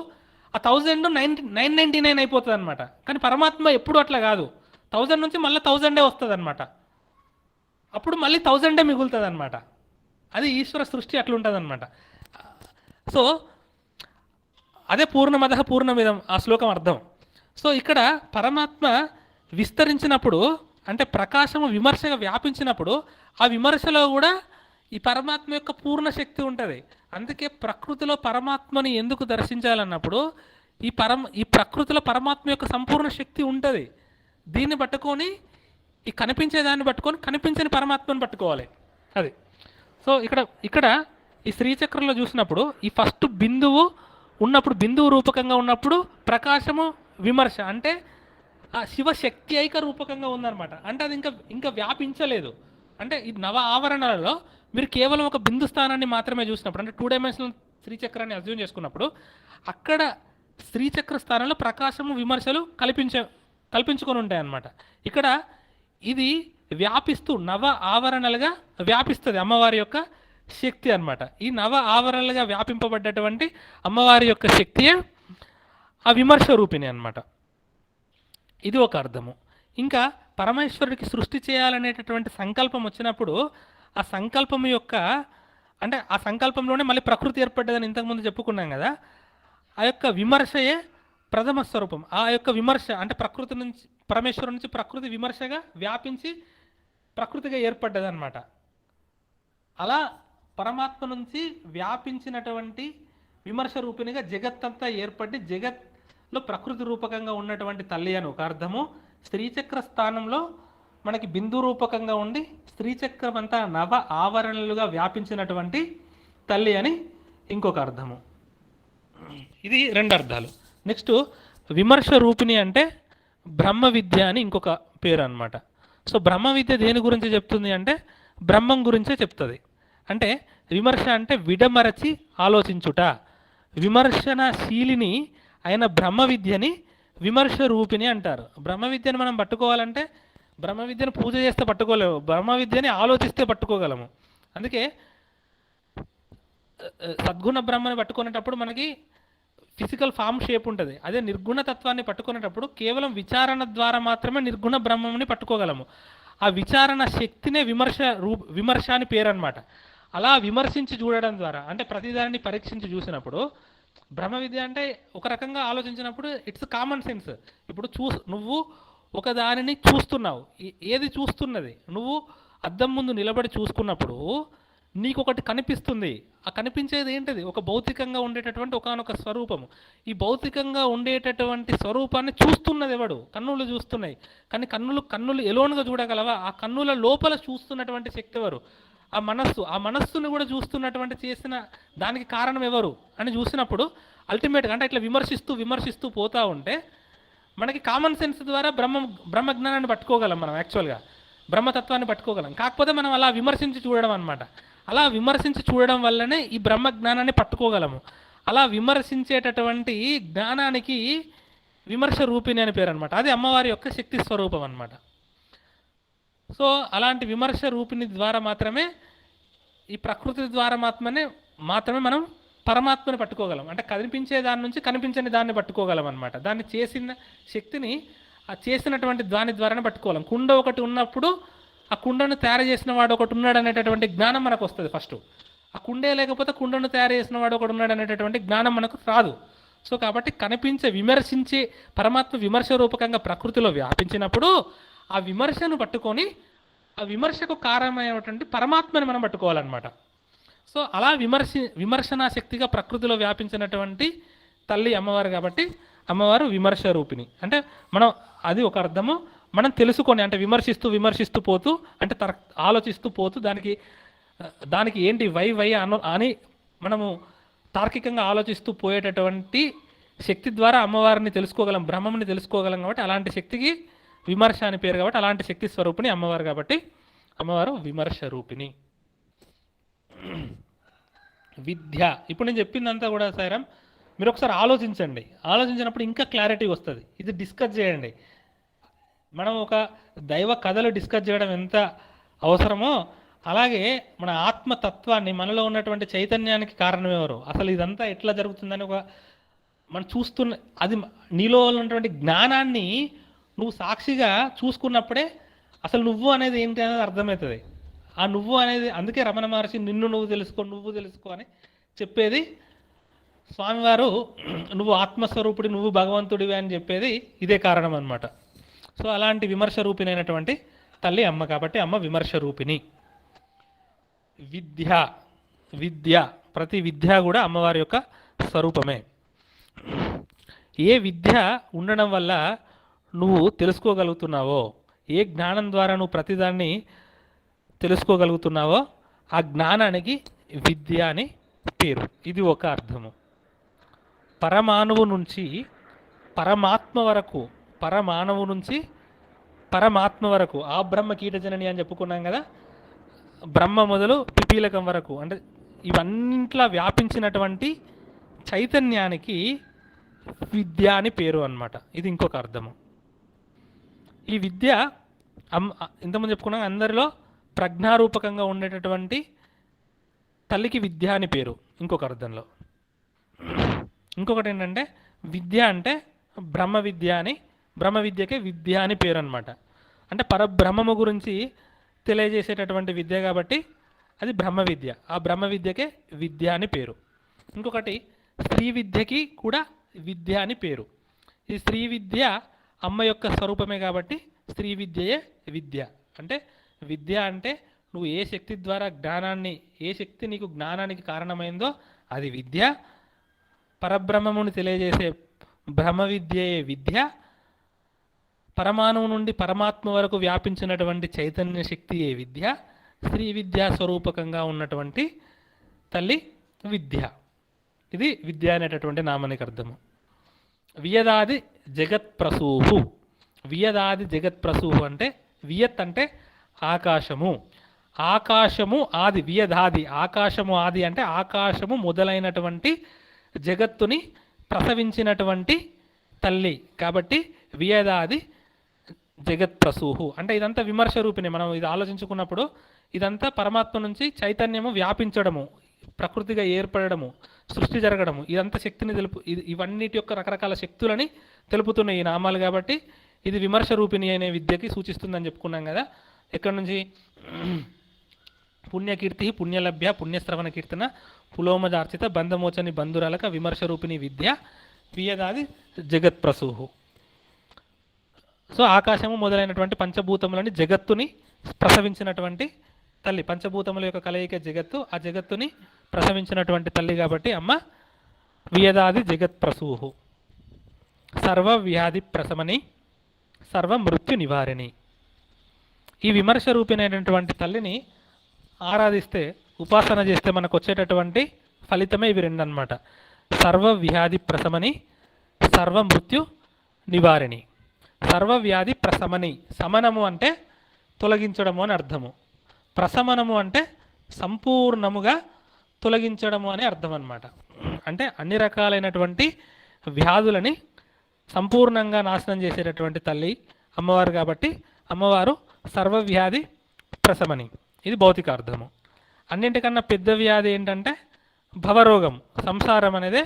ఆ 1000 999 అయిపోతుంది అనమాట. కానీ పరమాత్మ ఎప్పుడు అట్లా కాదు, 1000 నుంచి మళ్ళీ 1000 వస్తుంది అనమాట. అప్పుడు మళ్ళీ 1000 మిగులుతుంది అనమాట. అది ఈశ్వర సృష్టి అట్లుంటుంది అనమాట. సో అదే పూర్ణమదః పూర్ణమిదం ఆ శ్లోకం అర్థం. సో ఇక్కడ పరమాత్మ విస్తరించినప్పుడు అంటే ప్రకాశము విమర్శగా వ్యాపించినప్పుడు ఆ విమర్శలో కూడా ఈ పరమాత్మ యొక్క పూర్ణ శక్తి ఉంటుంది. అందుకే ప్రకృతిలో పరమాత్మని ఎందుకు దర్శించాలన్నప్పుడు ఈ ప్రకృతిలో పరమాత్మ యొక్క సంపూర్ణ శక్తి ఉంటుంది. దీన్ని పట్టుకొని ఈ కనిపించేదాన్ని పట్టుకొని కనిపించని పరమాత్మని పట్టుకోవాలి. అది. సో ఇక్కడ ఈ శ్రీచక్రంలో చూసినప్పుడు ఈ ఫస్ట్ బిందువు ఉన్నప్పుడు, బిందువు రూపకంగా ఉన్నప్పుడు ప్రకాశము విమర్శ అంటే ఆ శివశక్తి ఐక రూపకంగా ఉందన్నమాట. అంటే అది ఇంకా వ్యాపించలేదు. అంటే ఈ నవ ఆవరణలలో మీరు కేవలం ఒక బిందు స్థానాన్ని మాత్రమే చూసినప్పుడు, అంటే 2 డైమెన్షనల్ శ్రీచక్రాన్ని అజ్యూమ్ చేసుకున్నప్పుడు అక్కడ శ్రీచక్ర స్థానంలో ప్రకాశము విమర్శలు కల్పించుకొని ఉంటాయి అన్నమాట. ఇక్కడ ఇది వ్యాపిస్తూ నవ ఆవరణలుగా వ్యాపిస్తుంది అమ్మవారి యొక్క శక్తి అన్నమాట. ఈ నవ ఆవరణలుగా వ్యాపింపబడ్డటువంటి అమ్మవారి యొక్క శక్తియే ఆ విమర్శ రూపిణి అన్నమాట. ఇది ఒక అర్థము. ఇంకా పరమేశ్వరుడికి సృష్టి చేయాలనేటటువంటి సంకల్పం వచ్చినప్పుడు ఆ సంకల్పం యొక్క అంటే ఆ సంకల్పంలోనే మళ్ళీ ప్రకృతి ఏర్పడ్డదని ఇంతకుముందు చెప్పుకున్నాం కదా. ఆ యొక్క విమర్శయే ప్రథమ స్వరూపం. ఆ యొక్క విమర్శ అంటే ప్రకృతి నుంచి పరమేశ్వరుడి నుంచి ప్రకృతి విమర్శగా వ్యాపించి ప్రకృతిగా ఏర్పడ్డదన్నమాట. అలా పరమాత్మ నుంచి వ్యాపించినటువంటి విమర్శ రూపిణిగా జగత్తంతా ఏర్పడి జగత్లో ప్రకృతి రూపకంగా ఉన్నటువంటి తల్లి అని ఒక అర్థము. శ్రీచక్ర స్థానంలో మనకి బిందు రూపకంగా ఉండి శ్రీచక్రం అంతా నవ ఆవరణలుగా వ్యాపించినటువంటి తల్లి అని ఇంకొక అర్థము. ఇది 2 అర్థాలు. నెక్స్ట్ విమర్శ రూపిణి అంటే బ్రహ్మ విద్య అని ఇంకొక పేరు అన్నమాట. సో బ్రహ్మ విద్య దేని గురించి చెప్తుంది అంటే బ్రహ్మం గురించే చెప్తుంది. అంటే విమర్శ అంటే విడమరచి ఆలోచించుట. విమర్శనశీలిని అయిన బ్రహ్మ విద్యని విమర్శ రూపిణి అంటారు. బ్రహ్మ విద్యను మనం పట్టుకోవాలంటే బ్రహ్మ విద్యను పూజ చేస్తే పట్టుకోలేము, బ్రహ్మ విద్యని ఆలోచిస్తే పట్టుకోగలము. అందుకే సద్గుణ బ్రహ్మని పట్టుకునేటప్పుడు మనకి ఫిజికల్ ఫామ్ షేప్ ఉంటుంది. అదే నిర్గుణ తత్వాన్ని పట్టుకునేటప్పుడు కేవలం విచారణ ద్వారా మాత్రమే నిర్గుణ బ్రహ్మంని పట్టుకోగలము. ఆ విచారణ శక్తినే విమర్శ అని పేరు అనమాట. అలా విమర్శించి చూడడం ద్వారా, అంటే ప్రతిదాన్ని పరీక్షించి చూసినప్పుడు, బ్రహ్మ విద్య అంటే ఒక రకంగా ఆలోచించినప్పుడు ఇట్స్ కామన్ సెన్స్. ఇప్పుడు నువ్వు ఒక దానిని చూస్తున్నావు, ఏది చూస్తున్నది? నువ్వు అద్దం ముందు నిలబడి చూసుకున్నప్పుడు నీకు ఒకటి కనిపిస్తుంది. ఆ కనిపించేది ఏంటిది? ఒక భౌతికంగా ఉండేటటువంటి ఒకానొక స్వరూపము. ఈ భౌతికంగా ఉండేటటువంటి స్వరూపాన్ని చూస్తున్నది ఎవడు? కన్నులు చూస్తున్నాయి. కానీ కన్నులు ఎలోన్గా చూడగలవా? ఆ కన్నుల లోపల చూస్తున్నటువంటి శక్తి ఎవరు? ఆ మనస్సుని కూడా చూస్తున్నటువంటి చేసిన దానికి కారణం ఎవరు అని చూసినప్పుడు అల్టిమేట్గా అంటే ఇట్లా విమర్శిస్తూ పోతూ ఉంటే మనకి కామన్ సెన్స్ ద్వారా బ్రహ్మజ్ఞానాన్ని పట్టుకోగలం. మనం యాక్చువల్గా బ్రహ్మతత్వాన్ని పట్టుకోగలం. కాకపోతే మనం అలా విమర్శించి చూడడం అనమాట. అలా విమర్శించి చూడడం వల్లనే ఈ బ్రహ్మజ్ఞానాన్ని పట్టుకోగలము. అలా విమర్శించేటటువంటి జ్ఞానానికి విమర్శ రూపిణి అని పేరు అనమాట. అది అమ్మవారి యొక్క శక్తి స్వరూపం అనమాట. సో అలాంటి విమర్శ రూపిణి ద్వారా మాత్రమే, ఈ ప్రకృతి ద్వారా మాత్రమే మనం పరమాత్మని పట్టుకోగలం. అంటే కనిపించే దాని నుంచి కనిపించని దాన్ని పట్టుకోగలం అనమాట. దాన్ని చేసిన శక్తిని ఆ చేసినటువంటి దాని ద్వారానే పట్టుకోగలం. కుండ ఒకటి ఉన్నప్పుడు ఆ కుండను తయారు చేసిన వాడు ఒకటి ఉన్నాడు అనేటటువంటి జ్ఞానం మనకు వస్తుంది ఫస్ట్. ఆ కుండే లేకపోతే కుండను తయారు చేసిన వాడు ఒకటి ఉన్నాడు అనేటటువంటి జ్ఞానం మనకు రాదు. సో కాబట్టి విమర్శించే పరమాత్మ విమర్శ రూపకంగా ప్రకృతిలో వ్యాపించినప్పుడు ఆ విమర్శను పట్టుకొని ఆ విమర్శకు కారణమైనటువంటి పరమాత్మని మనం పట్టుకోవాలన్నమాట. సో అలా విమర్శనా శక్తిగా ప్రకృతిలో వ్యాపించినటువంటి తల్లి అమ్మవారు కాబట్టి అమ్మవారు విమర్శ రూపిణి. అంటే మనం అది ఒక అర్థము. మనం తెలుసుకొని, అంటే విమర్శిస్తూ పోతూ, అంటే ఆలోచిస్తూ పోతూ దానికి ఏంటి వై అని మనము తార్కికంగా ఆలోచిస్తూ పోయేటటువంటి శక్తి ద్వారా అమ్మవారిని తెలుసుకోగలం, బ్రహ్మంని తెలుసుకోగలం. కాబట్టి అలాంటి శక్తికి విమర్శ అని పేరు. కాబట్టి అలాంటి శక్తి స్వరూపిణి అమ్మవారు. కాబట్టి అమ్మవారు విమర్శ రూపిణి. విద్య, ఇప్పుడు నేను చెప్పిందంతా కూడా సాయిరామ్ మీరు ఒకసారి ఆలోచించినప్పుడు ఇంకా క్లారిటీ వస్తుంది. ఇది డిస్కస్ చేయండి. మనం ఒక దైవ కథలు డిస్కస్ చేయడం ఎంత అవసరమో అలాగే మన ఆత్మతత్వాన్ని, మనలో ఉన్నటువంటి చైతన్యానికి కారణం ఎవరు, అసలు ఇదంతా ఎట్లా జరుగుతుందని మనం అది నీలో ఉన్నటువంటి జ్ఞానాన్ని నువ్వు సాక్షిగా చూసుకున్నప్పుడే అసలు నువ్వు అనేది ఏంటి అనేది అర్థమవుతుంది. ఆ నువ్వు అనేది, అందుకే రమణ మహర్షి నువ్వు తెలుసుకో అని చెప్పేది. స్వామివారు నువ్వు ఆత్మస్వరూపుడి, నువ్వు భగవంతుడివి అని చెప్పేది ఇదే కారణం అనమాట. సో అలాంటి విమర్శ రూపిణైనటువంటి తల్లి అమ్మ. కాబట్టి అమ్మ విమర్శ రూపిణి. విద్య ప్రతి విద్య కూడా అమ్మవారి యొక్క స్వరూపమే. ఏ విద్య ఉండడం వల్ల నువ్వు తెలుసుకోగలుగుతున్నావో, ఏ జ్ఞానం ద్వారా నువ్వు ప్రతిదాన్ని తెలుసుకోగలుగుతున్నావో ఆ జ్ఞానానికి విద్య అని పేరు. ఇది ఒక అర్థము. పరమాణువు నుంచి పరమాత్మ వరకు, పరమాణువు నుంచి పరమాత్మ వరకు, ఆ బ్రహ్మ కీటజనని అని చెప్పుకున్నాం కదా, బ్రహ్మ మొదలు పిపీలకం వరకు, అంటే ఇవన్నింట్లా వ్యాపించినటువంటి చైతన్యానికి విద్య అని పేరు అన్నమాట. ఇది ఇంకొక అర్థము. ఈ విద్య ఇంతకుముందు చెప్పుకున్నాం, అందరిలో ప్రజ్ఞారూపకంగా ఉండేటటువంటి తల్లికి విద్య అని పేరు ఇంకొక అర్థంలో. ఇంకొకటి ఏంటంటే విద్య అంటే బ్రహ్మ విద్య అని, బ్రహ్మ విద్యకే విద్య అని పేరు అనమాట. అంటే పరబ్రహ్మము గురించి తెలియజేసేటటువంటి విద్య కాబట్టి అది బ్రహ్మ విద్య. ఆ బ్రహ్మ విద్యకే విద్య అని పేరు. ఇంకొకటి స్త్రీ విద్యకి కూడా విద్య అని పేరు. ఈ స్త్రీ విద్య అమ్మ యొక్క స్వరూపమే కాబట్టి స్త్రీ విద్యయే విద్య. అంటే విద్య అంటే నువ్వు ఏ శక్తి ద్వారా జ్ఞానాన్ని, ఏ శక్తి నీకు జ్ఞానానికి కారణమైందో అది విద్య. పరబ్రహ్మముని తెలియజేసే బ్రహ్మ విద్యయే విద్య. పరమాణువు నుండి పరమాత్మ వరకు వ్యాపించినటువంటి చైతన్య శక్తియే విద్య. స్త్రీ విద్యా స్వరూపకంగా ఉన్నటువంటి తల్లి విద్య. ఇది విద్య అనేటటువంటి నామానికి అర్థము. వియదాది జగత్ప్రసూహు. వియదాది జగత్ప్రసూహు అంటే వియత్ అంటే ఆకాశము. ఆకాశము ఆది, వియదాది, ఆకాశము ఆది అంటే ఆకాశము మొదలైనటువంటి జగత్తుని ప్రసవించినటువంటి తల్లి కాబట్టి వియదాది జగత్ ప్రసూహు. అంటే ఇదంతా విమర్శ రూపిణి. మనం ఇది ఆలోచించుకున్నప్పుడు ఇదంతా పరమాత్మ నుంచి చైతన్యము వ్యాపించడము, ప్రకృతిగా ఏర్పడము, సృష్టి జరగడము, ఇదంతా శక్తిని ఇవన్నిటి యొక్క రకరకాల శక్తులని తెలుపుతున్నాయి ఈ నామాలు. కాబట్టి ఇది విమర్శ రూపిణి అనే విద్యకి సూచిస్తుందని చెప్పుకున్నాం కదా. ఎక్కడి నుంచి? పుణ్యకీర్తి పుణ్యలభ్య పుణ్యశ్రవణ కీర్తన పులోమదార్చిత బంధమోచని బంధురాలక విమర్శ రూపిణి విద్య వియదాది జగత్ ప్రసూహు. సో ఆకాశము మొదలైనటువంటి పంచభూతములని జగత్తుని ప్రసవించినటువంటి తల్లి, పంచభూతముల యొక్క కలయిక జగత్తు, ఆ జగత్తుని ప్రసవించినటువంటి తల్లి కాబట్టి అమ్మ వియదాది జగత్ ప్రసూహు. సర్వ వ్యాధి ప్రసమని సర్వ మృత్యు నివారిణి. ఈ విమర్శ రూపిణైనటువంటి తల్లిని ఆరాధిస్తే, ఉపాసన చేస్తే మనకు వచ్చేటటువంటి ఫలితమే ఇవి రెండు అన్నమాట. సర్వ వ్యాధి ప్రసమని సర్వ మృత్యు నివారిణి. సర్వవ్యాధి ప్రశమని, శమనము అంటే తొలగించడము అని అర్థము, ప్రశమనము అంటే సంపూర్ణముగా తొలగించడము అని అర్థం అన్నమాట. అంటే అన్ని రకాలైనటువంటి వ్యాధులని సంపూర్ణంగా నాశనం చేసేటటువంటి తల్లి అమ్మవారు కాబట్టి అమ్మవారు సర్వవ్యాధి ప్రశమని. ఇది భౌతిక అర్థము. అన్నింటికన్నా పెద్ద వ్యాధి ఏంటంటే భవరోగం, సంసారం అనేదే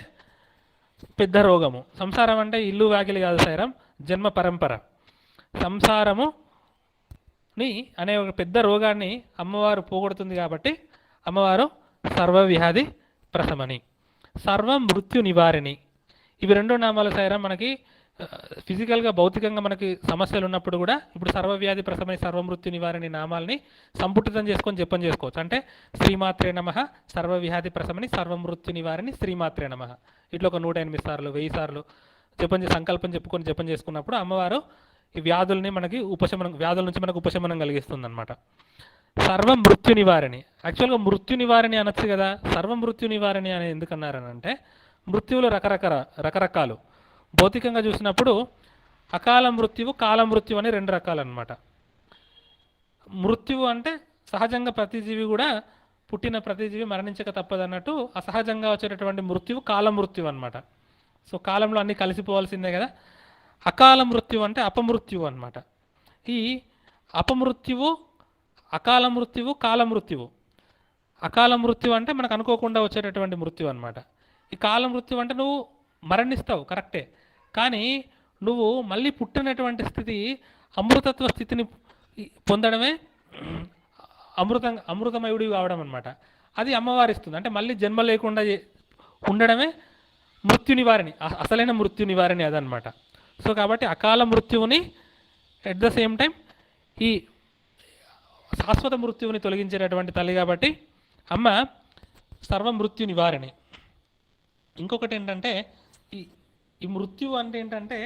పెద్ద రోగము. సంసారం అంటే ఇల్లు వాకిలి కాదు సైరం, జన్మ పరంపర. సంసారముని అనే ఒక పెద్ద రోగాన్ని అమ్మవారు పోగొడుతుంది కాబట్టి అమ్మవారు సర్వవ్యాధి ప్రశమని. సర్వ మృత్యు నివారిణి. ఇవి రెండు నామాలు సైరం మనకి ఫిజికల్గా భౌతికంగా మనకి సమస్యలు ఉన్నప్పుడు కూడా ఇప్పుడు సర్వవ్యాధి ప్రశమని సర్వమృత్యు నివారిణి నామాలని సంపుటితం చేసుకొని జపం చేసుకోవచ్చు. అంటే శ్రీమాత్రే నమః సర్వవ్యాధి ప్రశమని సర్వమృత్యు నివారిణి శ్రీమాత్రే నమః ఇట్లా ఒక 108 సార్లు 1000 సార్లు సంకల్పం చెప్పుకొని జపం చేసుకున్నప్పుడు అమ్మవారు ఈ వ్యాధుల్ని మనకి వ్యాధుల నుంచి మనకు ఉపశమనం కలిగిస్తుంది అనమాట. సర్వ మృత్యు నివారిణి. యాక్చువల్గా మృత్యు నివారిణి అనొచ్చు కదా, సర్వ మృత్యు నివారిణి అని ఎందుకన్నారని అంటే మృత్యువులు రకరకాలు. భౌతికంగా చూసినప్పుడు అకాల మృత్యువు కాల మృత్యువు అని 2 రకాలు అనమాట. మృత్యువు అంటే సహజంగా ప్రతి జీవి కూడా పుట్టిన ప్రతి జీవి మరణించక తప్పదన్నట్టు అసహజంగా వచ్చేటటువంటి మృత్యువు కాల మృత్యువు అనమాట. సో కాలంలో అన్నీ కలిసిపోవాల్సిందే కదా. అకాల మృత్యువు అంటే అపమృత్యువు అనమాట. ఈ అపమృత్యువు, అకాల మృత్యువు, కాల మృత్యువు. అకాల మృత్యువు అంటే మనకు అనుకోకుండా వచ్చేటటువంటి మృత్యువు అనమాట. ఈ కాల మృత్యువు అంటే నువ్వు మరణిస్తావు కరెక్టే, కానీ నువ్వు మళ్ళీ పుట్టినటువంటి స్థితి అమృతత్వ స్థితిని పొందడమే అమృతమయుడి కావడం అనమాట. అది అమ్మవారిస్తుంది. అంటే మళ్ళీ జన్మ లేకుండా ఉండడమే మృత్యు నివారిణి, అసలైన మృత్యు నివారిణి అదనమాట. సో కాబట్టి అకాల మృత్యువుని ఎట్ ద సేమ్ టైం ఈ శాశ్వత మృత్యువుని తొలగించేటటువంటి తల్లి కాబట్టి అమ్మ సర్వ మృత్యు నివారిణి. ఇంకొకటి ఏంటంటే ఈ మృత్యువు అంటే ఏంటంటే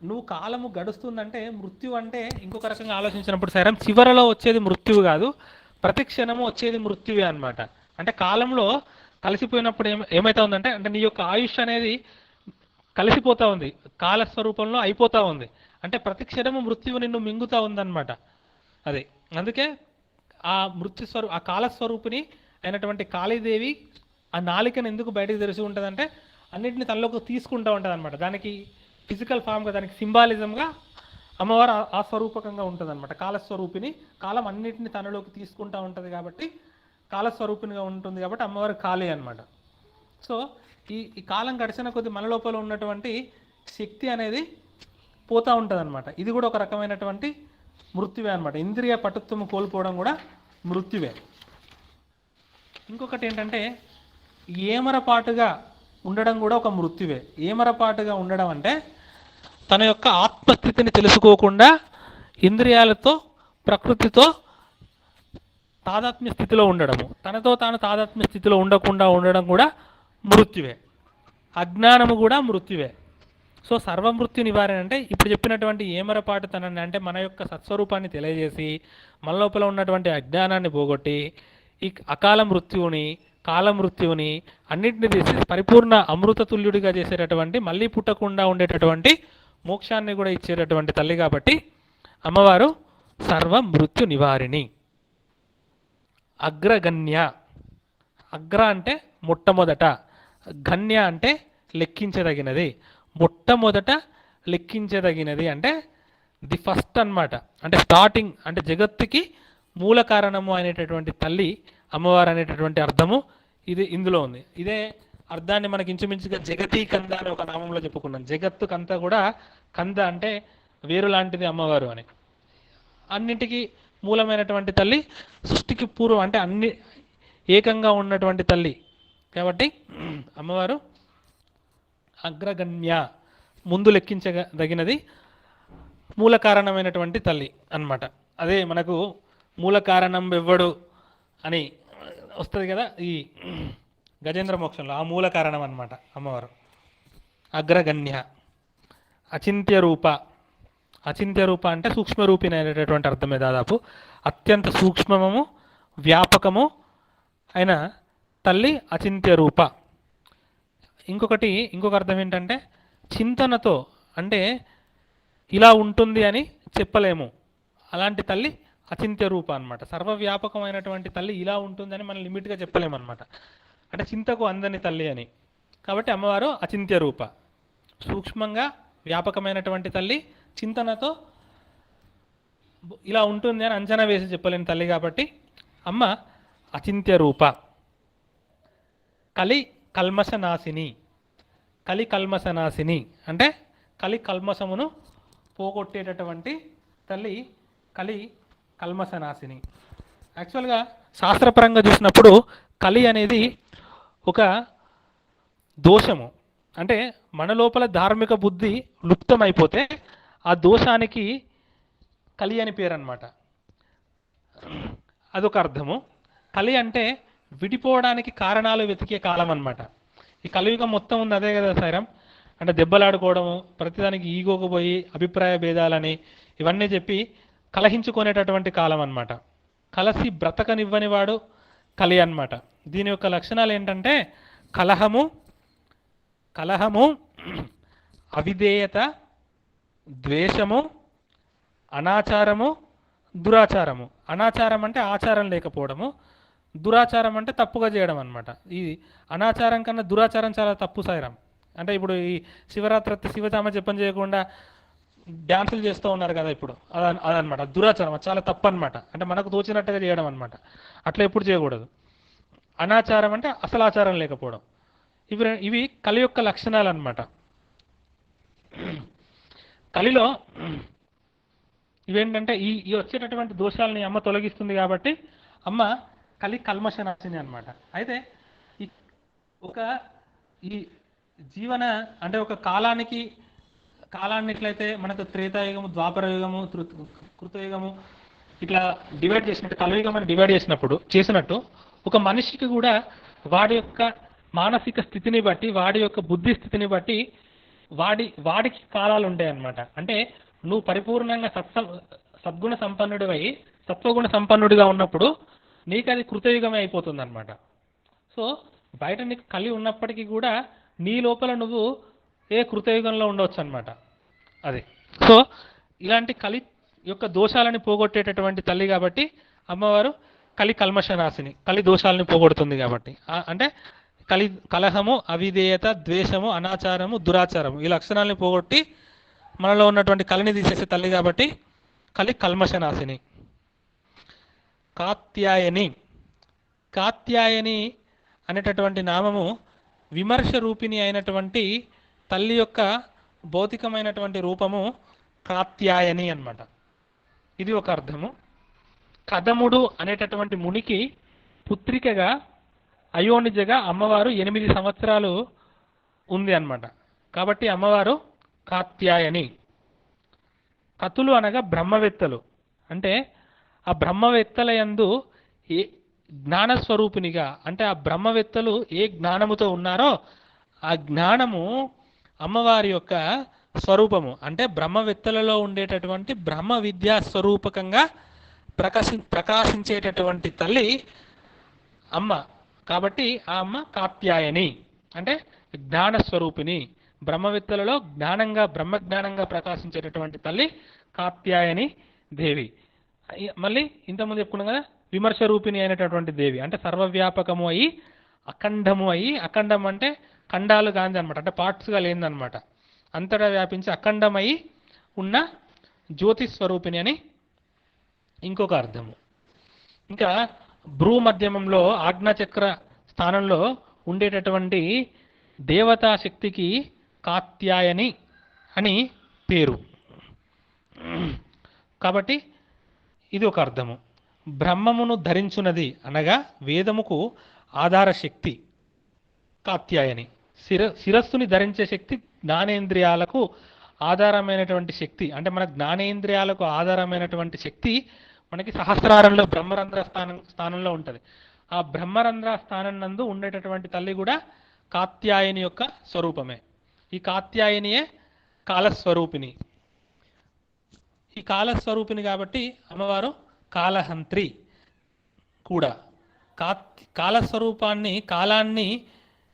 నువ్వు కాలము గడుస్తుందంటే మృత్యు అంటే ఇంకొక రకంగా ఆలోచించినప్పుడు సరే చివరలో వచ్చేది మృత్యువు కాదు, ప్రతి క్షణము వచ్చేది మృత్యువే అనమాట. అంటే కాలంలో కలిసిపోయినప్పుడు ఏమైతా ఉందంటే అంటే నీ యొక్క ఆయుష్ అనేది కలిసిపోతూ ఉంది, కాలస్వరూపంలో అయిపోతూ ఉంది. అంటే ప్రతి క్షణము మృత్యువు నిన్ను మింగుతూ ఉందన్నమాట. అది అందుకే ఆ ఆ కాలస్వరూపిణి అయినటువంటి కాళీదేవి ఆ నాలికను ఎందుకు బయటకు తెరిచి ఉంటుందంటే అన్నింటిని తనలోకి తీసుకుంటూ ఉంటుంది అనమాట. దానికి ఫిజికల్ ఫామ్గా, దానికి సింబాలిజంగా అమ్మవారు ఆ స్వరూపకంగా ఉంటుంది అనమాట. కాలస్వరూపిణి, కాలం అన్నింటిని తనలోకి తీసుకుంటూ ఉంటుంది కాబట్టి కాలస్వరూపిణిగా ఉంటుంది కాబట్టి అమ్మవారు కాళీ అనమాట. సో ఈ కాలం గడిచిన కొద్ది మన లోపల ఉన్నటువంటి శక్తి అనేది పోతూ ఉంటుంది అనమాట. ఇది కూడా ఒక రకమైనటువంటి మృత్యువే అనమాట. ఇంద్రియ పటుత్వము కోల్పోవడం కూడా మృత్యువే. ఇంకొకటి ఏంటంటే ఏమరపాటుగా ఉండడం కూడా ఒక మృత్యువే. ఏమరపాటుగా ఉండడం అంటే తన యొక్క ఆత్మస్థితిని తెలుసుకోకుండా ఇంద్రియాలతో ప్రకృతితో తాదాత్మ్య స్థితిలో ఉండడము, తనతో తాను తాదాత్మ్య స్థితిలో ఉండకుండా ఉండడం కూడా మృత్యువే. అజ్ఞానము కూడా మృత్యువే. సో సర్వమృత్యు నివారణ అంటే ఇప్పుడు చెప్పినటువంటి ఏమరపాటు తనని అంటే మన యొక్క సత్స్వరూపాన్ని తెలియజేసి మన లోపల ఉన్నటువంటి అజ్ఞానాన్ని పోగొట్టి ఈ అకాల మృత్యువుని కాలమృత్యువుని అన్నింటినీ తీసి పరిపూర్ణ అమృతతుల్యుడిగా చేసేటటువంటి మళ్ళీ పుట్టకుండా ఉండేటటువంటి మోక్షాన్ని కూడా ఇచ్చేటటువంటి తల్లి కాబట్టి అమ్మవారు సర్వ మృత్యు నివారిణి. అగ్రగణ్య. అగ్ర అంటే మొట్టమొదట, గణ్య అంటే లెక్కించదగినది. మొట్టమొదట లెక్కించదగినది అంటే ది ఫస్ట్ అన్నమాట. అంటే స్టార్టింగ్, అంటే జగత్తుకి మూల కారణము అనేటటువంటి తల్లి అమ్మవారు అనేటటువంటి అర్థము ఇది ఇందులో ఉంది. ఇదే అర్థాన్ని మనకి ఇంచుమించుగా జగతీ కంద అనే ఒక నామంలో చెప్పుకున్నాం. జగత్తుకంతా కూడా కంద అంటే వేరు లాంటిది అమ్మవారు అని. అన్నింటికి మూలమైనటువంటి తల్లి, సృష్టికి పూర్వం అంటే అన్ని ఏకంగా ఉన్నటువంటి తల్లి కాబట్టి అమ్మవారు అగ్రగణ్య, ముందు లెక్కించదగినది, మూల కారణమైనటువంటి తల్లి అన్నమాట. అదే మనకు మూల కారణం ఎవ్వడు అని వస్తుంది కదా ఈ గజేంద్ర మోక్షంలో, ఆ మూల కారణం అన్నమాట అమ్మవారు. అగ్రగణ్య. అచింత్య రూప. అచింత్య రూప అంటే సూక్ష్మరూపిణి అనేటటువంటి అర్థమే. దాదాపు అత్యంత సూక్ష్మము వ్యాపకము అయిన తల్లి అచింత్య రూప. ఇంకొక అర్థం ఏంటంటే చింతనతో, అంటే ఇలా ఉంటుంది అని చెప్పలేము అలాంటి తల్లి అచింత్య రూప అన్నమాట. సర్వవ్యాపకమైనటువంటి తల్లి ఇలా ఉంటుందని మనం లిమిట్గా చెప్పలేము అనమాట. అంటే చింతకు అందని తల్లి అని. కాబట్టి అమ్మవారు అచింత్య రూప, సూక్ష్మంగా వ్యాపకమైనటువంటి తల్లి, చింతనతో ఇలా ఉంటుంది అని అంచనా వేసి చెప్పలేని తల్లి కాబట్టి అమ్మ అచింత్య రూప. కలి కల్మషనాశిని. కలి కల్మషనాశిని అంటే కలి కల్మషమును పోగొట్టేటటువంటి తల్లి కలి కల్మషనాశిని. యాక్చువల్గా శాస్త్రపరంగా చూసినప్పుడు కలి అనేది ఒక దోషము. అంటే మన లోపల ధార్మిక బుద్ధి లుప్తమైపోతే ఆ దోషానికి కలి అని పేరు అన్నమాట. అదొక అర్థము. కలి అంటే విడిపోవడానికి కారణాలు వెతికే కాలం అన్నమాట. ఈ కలియుగం మొత్తం ఉంది అదే కదా సాయిరాం. అంటే దెబ్బలాడుకోవడము, ప్రతిదానికి ఈగోకు పోయి అభిప్రాయ భేదాలని ఇవన్నీ చెప్పి కలహించుకునేటటువంటి కాలం అన్నమాట. కలసి బ్రతకనివ్వని వాడు కలి అన్నమాట. దీని యొక్క లక్షణాలు ఏంటంటే కలహము, అవిధేయత, ద్వేషము, అనాచారము, దురాచారము. అనాచారం అంటే ఆచారం లేకపోవడము, దురాచారం అంటే తప్పుగా చేయడం అనమాట. ఈ అనాచారం కన్నా దురాచారం చాలా తప్పు సాయిరాం. అంటే ఇప్పుడు ఈ శివరాత్రి శివచామ జపం చేయకుండా డ్యాన్సులు చేస్తూ ఉన్నారు కదా ఇప్పుడు, అదనమాట దురాచారం. అది చాలా తప్పు అనమాట. అంటే మనకు తోచినట్టుగా చేయడం అనమాట. అట్లా ఎప్పుడు చేయకూడదు. అనాచారం అంటే అసలు ఆచారం లేకపోవడం. ఇవి కలి యొక్క లక్షణాలు అన్నమాట. కలిలో ఇవేంటంటే ఈ వచ్చేటటువంటి దోషాలని అమ్మ తొలగిస్తుంది కాబట్టి అమ్మ కలి కల్మషనాశిని అన్నమాట. అయితే ఈ జీవన అంటే ఒక కాలాన్ని ఎట్లయితే మనకు త్రేతాయుగము, ద్వాపర యుగము, కృతయుగము ఇట్లా డివైడ్ చేసినట్టు, కలియుగం అని డివైడ్ చేసినట్టు ఒక మనిషికి కూడా వాడి యొక్క మానసిక స్థితిని బట్టి, వాడి యొక్క బుద్ధి స్థితిని బట్టి వాడికి కాలాలు ఉంటాయి అన్నమాట. అంటే నువ్వు పరిపూర్ణంగా సద్గుణ సంపన్నుడివై సత్వగుణ సంపన్నుడిగా ఉన్నప్పుడు నీకు అది కృతయుగమే అయిపోతుంది అనమాట. సో బయట నీకు కలి ఉన్నప్పటికీ కూడా నీ లోపల నువ్వు కృతయుగంలో ఉండవచ్చు అనమాట. అది. సో ఇలాంటి కలి యొక్క దోషాలని పోగొట్టేటటువంటి తల్లి కాబట్టి అమ్మవారు కలి కల్మషనాశిని, కలి దోషాలని పోగొడుతుంది కాబట్టి. అంటే కలహము, అవిధేయత, ద్వేషము, అనాచారము, దురాచారము ఈ లక్షణాలని పోగొట్టి మనలో ఉన్నటువంటి కలిని తీసేసే తల్లి కాబట్టి కలి కల్మషనాశిని. కాత్యాయని అనేటటువంటి నామము విమర్శ రూపిణి అయినటువంటి తల్లి యొక్క భౌతికమైనటువంటి రూపము కాత్యాయని అన్నమాట. ఇది ఒక అర్థము. కదముడు అనేటటువంటి మునికి పుత్రికగా అయోనిజగా అమ్మవారు 8 సంవత్సరాలు ఉంది అన్నమాట. కాబట్టి అమ్మవారు కాత్యాయని. కతులు అనగా బ్రహ్మవేత్తలు. అంటే ఆ బ్రహ్మవేత్తల యందు ఏ జ్ఞానస్వరూపినిగా, అంటే ఆ బ్రహ్మవేత్తలు ఏ జ్ఞానముతో ఉన్నారో ఆ జ్ఞానము అమ్మవారి యొక్క స్వరూపము. అంటే బ్రహ్మవేత్తలలో ఉండేటటువంటి బ్రహ్మ విద్యా స్వరూపకంగా ప్రకాశించేటటువంటి తల్లి అమ్మ. కాబట్టి ఆ అమ్మ కాత్యాయని అంటే జ్ఞానస్వరూపిణి. బ్రహ్మవేత్తలలో బ్రహ్మజ్ఞానంగా ప్రకాశించేటటువంటి తల్లి కాత్యాయని దేవి. మళ్ళీ ఇంతకుముందు చెప్పుకున్నాం కదా విమర్శ రూపిణి అయినటువంటి దేవి, అంటే సర్వవ్యాపకము అయి అఖండము అయి, అఖండం అంటే ఖండాలు గాంధీ అనమాట, అంటే పార్ట్స్గా లేదనమాట, అంతటా వ్యాపించి అఖండమై ఉన్న జ్యోతి స్వరూపిణి అని ఇంకొక అర్థము. ఇంకా భ్రూ మధ్యమంలో ఆజ్ఞాచక్ర స్థానంలో ఉండేటటువంటి దేవతా శక్తికి కాత్యాయని అని పేరు. కాబట్టి ఇది ఒక అర్థము. బ్రహ్మమును ధరించున్నది అనగా వేదముకు ఆధార శక్తి కాత్యాయని. శిరస్సుని ధరించే శక్తి జ్ఞానేంద్రియాలకు ఆధారమైనటువంటి శక్తి, అంటే మన జ్ఞానేంద్రియాలకు ఆధారమైనటువంటి శక్తి మనకి సహస్రారంలో బ్రహ్మరంధ్ర స్థానంలో ఉంటుంది. ఆ బ్రహ్మరంధ్ర స్థానం నందు ఉండేటటువంటి తల్లి కూడా కాత్యాయని యొక్క స్వరూపమే. ఈ కాత్యాయనియే కాలస్వరూపిణి. ఈ కాలస్వరూపిణి కాబట్టి అమ్మవారు కాలహంత్రి కూడా. కాలస్వరూపాన్ని, కాలాన్ని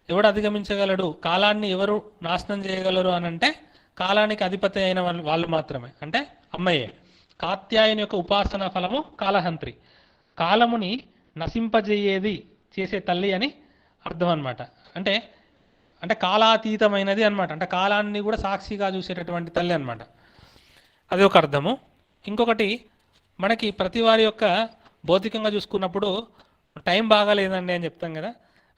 ఎవడు అధిగమించగలడు, కాలాన్ని ఎవరు నాశనం చేయగలరు అని అంటే కాలానికి అధిపతి అయిన వాళ్ళు మాత్రమే, అంటే అమ్మయ్యే. కాత్యాయని యొక్క ఉపాసనా ఫలము కాలహంత్రి, కాలముని నశింపజేయేది చేసే తల్లి అని అర్థం అనమాట. అంటే అంటే కాలాతీతమైనది అనమాట, అంటే కాలాన్ని కూడా సాక్షిగా చూసేటటువంటి తల్లి అనమాట. అది ఒక అర్థము. ఇంకొకటి, మనకి ప్రతి వారి యొక్క భౌతికంగా చూసుకున్నప్పుడు టైం బాగాలేదండి అని చెప్తాం కదా,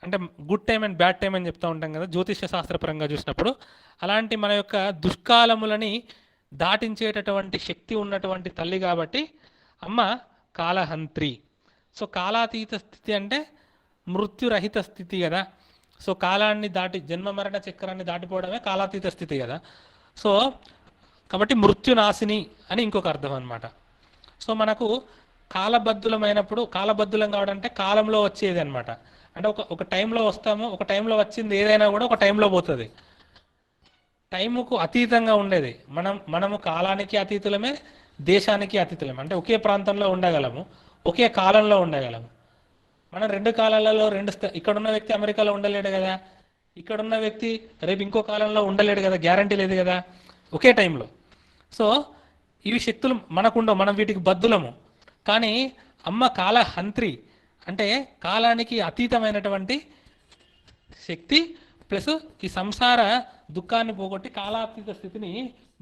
అంటే good time and bad time అని చెప్తూ ఉంటాం కదా జ్యోతిష్య శాస్త్రపరంగా చూసినప్పుడు. అలాంటి మన యొక్క దుష్కాలములని దాటించేటటువంటి శక్తి ఉన్నటువంటి తల్లి కాబట్టి అమ్మ కాలహంత్రి. సో కాలాతీత స్థితి అంటే మృత్యురహిత స్థితి కదా. సో కాలాన్ని దాటి, జన్మ మరణ చక్రాన్ని దాటిపోవడమే కాలాతీత స్థితి కదా. సో కాబట్టి మృత్యునాశిని అని ఇంకొక అర్థం అనమాట. సో మనకు కాలబద్ధులమైనప్పుడు, కాలబద్ధులం కావడం అంటే కాలంలో వచ్చేది అనమాట. అంటే ఒక టైంలో వస్తాము, ఒక టైంలో వచ్చింది ఏదైనా కూడా ఒక టైంలో పోతుంది. టైముకు అతీతంగా ఉండేది మనము కాలానికి అతీతులమే, దేశానికి అతీతులమే. అంటే ఒకే ప్రాంతంలో ఉండగలము, ఒకే కాలంలో ఉండగలము. మనం రెండు కాలాలలో ఇక్కడున్న వ్యక్తి అమెరికాలో ఉండలేడు కదా, ఇక్కడున్న వ్యక్తి రేపు ఇంకో కాలంలో ఉండలేడు కదా, గ్యారంటీ లేదు కదా, ఒకే టైంలో. సో ఇవి శక్తులు మనకుండవు, మనం వీటికి బద్ధులము. కానీ అమ్మ కాలహంత్రి, అంటే కాలానికి అతీతమైనటువంటి శక్తి, ప్లస్ ఈ సంసార దుఃఖాన్ని పోగొట్టి కాలాతీత స్థితిని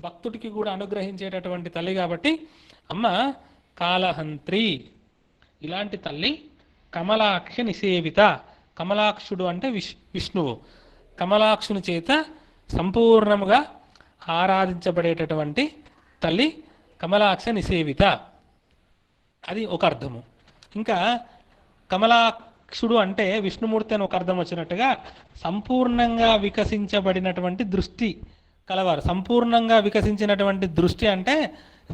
భక్తుడికి కూడా అనుగ్రహించేటటువంటి తల్లి కాబట్టి అమ్మ కాలహంత్రి. ఇలాంటి తల్లి కమలాక్ష నిసేవిత. కమలాక్షుడు అంటే విష్ణువు. కమలాక్షుని చేత సంపూర్ణముగా ఆరాధించబడేటటువంటి తల్లి కమలాక్ష నిసేవిత. అది ఒక అర్థము. ఇంకా కమలాక్షుడు అంటే విష్ణుమూర్తి అని ఒక అర్థం వచ్చినట్టుగా సంపూర్ణంగా వికసించబడినటువంటి దృష్టి కలవారు. సంపూర్ణంగా వికసించినటువంటి దృష్టి అంటే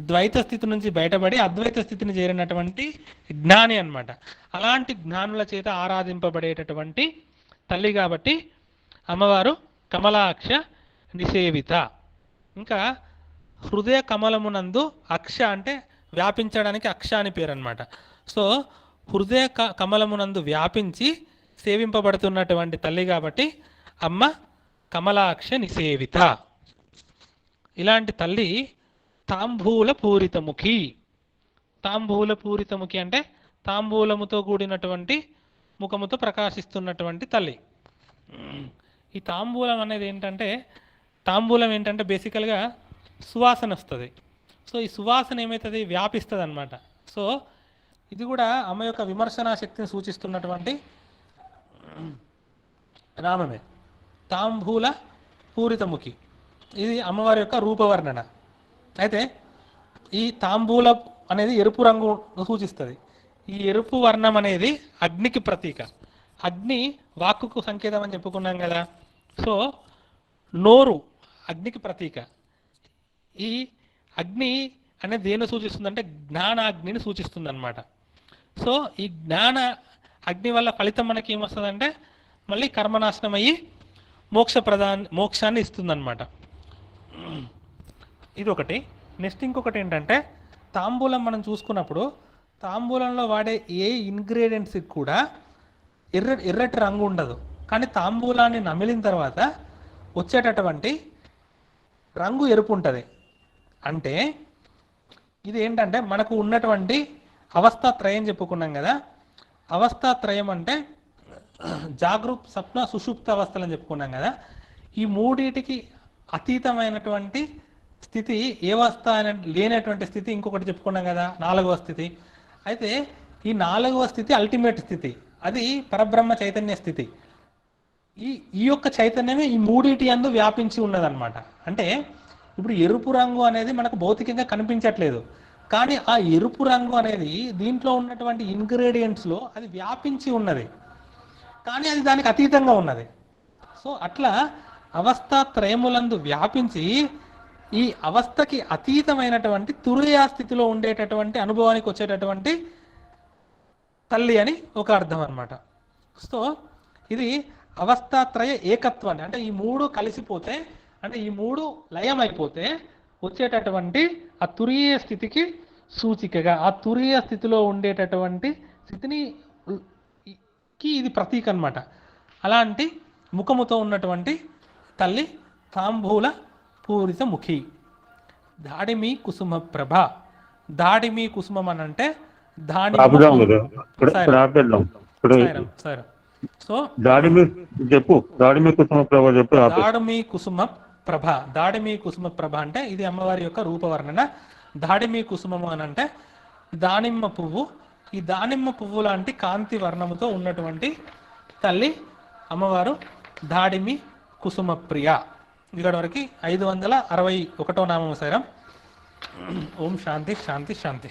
ద్వైత స్థితి నుంచి బయటపడి అద్వైత స్థితిని చేరినటువంటి జ్ఞాని అన్నమాట. అలాంటి జ్ఞానుల చేత ఆరాధింపబడేటటువంటి తల్లి కాబట్టి అమ్మవారు కమలాక్ష నిసేవిత. ఇంకా హృదయ కమలమునందు అక్ష అంటే వ్యాపించడానికి అక్ష అని పేరు అనమాట. సో హృదయ కమలమునందు వ్యాపించి సేవింపబడుతున్నటువంటి తల్లి కాబట్టి అమ్మ కమలాక్ష నిసేవిత. ఇలాంటి తల్లి తాంబూల పూరితముఖి. తాంబూల పూరితముఖి అంటే తాంబూలముతో కూడినటువంటి ముఖముతో ప్రకాశిస్తున్నటువంటి తల్లి. ఈ తాంబూలం అనేది ఏంటంటే, తాంబూలం ఏంటంటే బేసికల్గా సువాసన వస్తుంది. సో ఈ సువాసన ఏమవుతుంది, వ్యాపిస్తుంది అనమాట. సో ఇది కూడా అమ్మ యొక్క విమర్శనా శక్తిని సూచిస్తున్నటువంటి నామమే. తాంబూల పూరితముఖి, ఇది అమ్మవారి యొక్క రూపవర్ణన. అయితే ఈ తాంబూల అనేది ఎరుపు రంగు సూచిస్తుంది. ఈ ఎరుపు వర్ణం అనేది అగ్నికి ప్రతీక. అగ్ని వాక్కుకు సంకేతం అని చెప్పుకున్నాం కదా. సో నోరు అగ్నికి ప్రతీక. ఈ అగ్ని అనేది దేన్ని సూచిస్తుందంటే జ్ఞానాగ్నిని సూచిస్తుంది అనమాట. సో ఈ జ్ఞాన అగ్ని వల్ల ఫలితం మనకి ఏమొస్తుందంటే మళ్ళీ కర్మనాశనం అయ్యి మోక్షాన్ని ఇస్తుందన్నమాట. ఇది ఒకటి. నెక్స్ట్ ఇంకొకటి ఏంటంటే, తాంబూలం మనం చూసుకున్నప్పుడు తాంబూలంలో వాడే ఏ ఇంగ్రీడియంట్స్కి కూడా ఎర్రటి రంగు ఉండదు. కానీ తాంబూలాన్ని నమిలిన తర్వాత వచ్చేటటువంటి రంగు ఎరుపు ఉంటుంది. అంటే ఇది ఏంటంటే మనకు ఉన్నటువంటి అవస్థాత్రయం చెప్పుకున్నాం కదా. అవస్థాత్రయం అంటే జాగృత్, స్వప్న, సుషుప్త అవస్థలు అని చెప్పుకున్నాం కదా. ఈ మూడిటికి అతీతమైనటువంటి స్థితి ఏ అవస్థ లేనటువంటి స్థితి ఇంకొకటి చెప్పుకున్నాం కదా, 4వ స్థితి. అయితే ఈ 4వ స్థితి అల్టిమేట్ స్థితి, అది పరబ్రహ్మ చైతన్య స్థితి. ఈ యొక్క చైతన్యమే ఈ మూడిటి యందు వ్యాపించి ఉన్నదన్నమాట. అంటే ఇప్పుడు ఎరుపు రంగు అనేది మనకు భౌతికంగా కనిపించట్లేదు, కానీ ఆ ఎరుపు రంగు అనేది దీంట్లో ఉన్నటువంటి ఇంగ్రీడియంట్స్లో అది వ్యాపించి ఉన్నది, కానీ అది దానికి అతీతంగా ఉన్నది. సో అట్లా అవస్థాత్రయములందు వ్యాపించి ఈ అవస్థకి అతీతమైనటువంటి తురియా స్థితిలో ఉండేటటువంటి అనుభవానికి వచ్చేటటువంటి తల్లి అని ఒక అర్థం అన్నమాట. సో ఇది అవస్థాత్రయ ఏకత్వాన్ని, అంటే ఈ మూడు కలిసిపోతే, అంటే ఈ మూడు లయం అయిపోతే వచ్చేటటువంటి ఆ తురీయ స్థితికి సూచికగా, ఆ తురీయ స్థితిలో ఉండేటటువంటి స్థితిని ఇది ప్రతీక అన్నమాట. అలాంటి ముఖముతో ఉన్నటువంటి తల్లి తాంబూల పూరిత ముఖి, దాడిమి కుసుమ ప్రభ. దాడిమి కుసుమం అని అంటే సో చెప్పు, దాడిమి కుసుమ ప్రభ చెప్పు. దాడిమి కుసుమ ప్రభ, దాడిమి కుసుమ ప్రభ అంటే ఇది అమ్మవారి యొక్క రూపవర్ణన. దాడిమి కుసుమము అని అంటే దానిమ్మ పువ్వు. ఈ దానిమ్మ పువ్వు లాంటి కాంతి వర్ణముతో ఉన్నటువంటి తల్లి అమ్మవారు దాడిమి కుసుమ ప్రియ. ఇక్కడ వరకు 561వ నామము సైరం. ఓం శాంతి శాంతి శాంతి.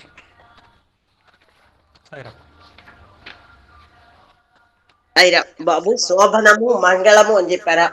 సైరం బాబు శోభనము మంగళము అని చెప్పారా?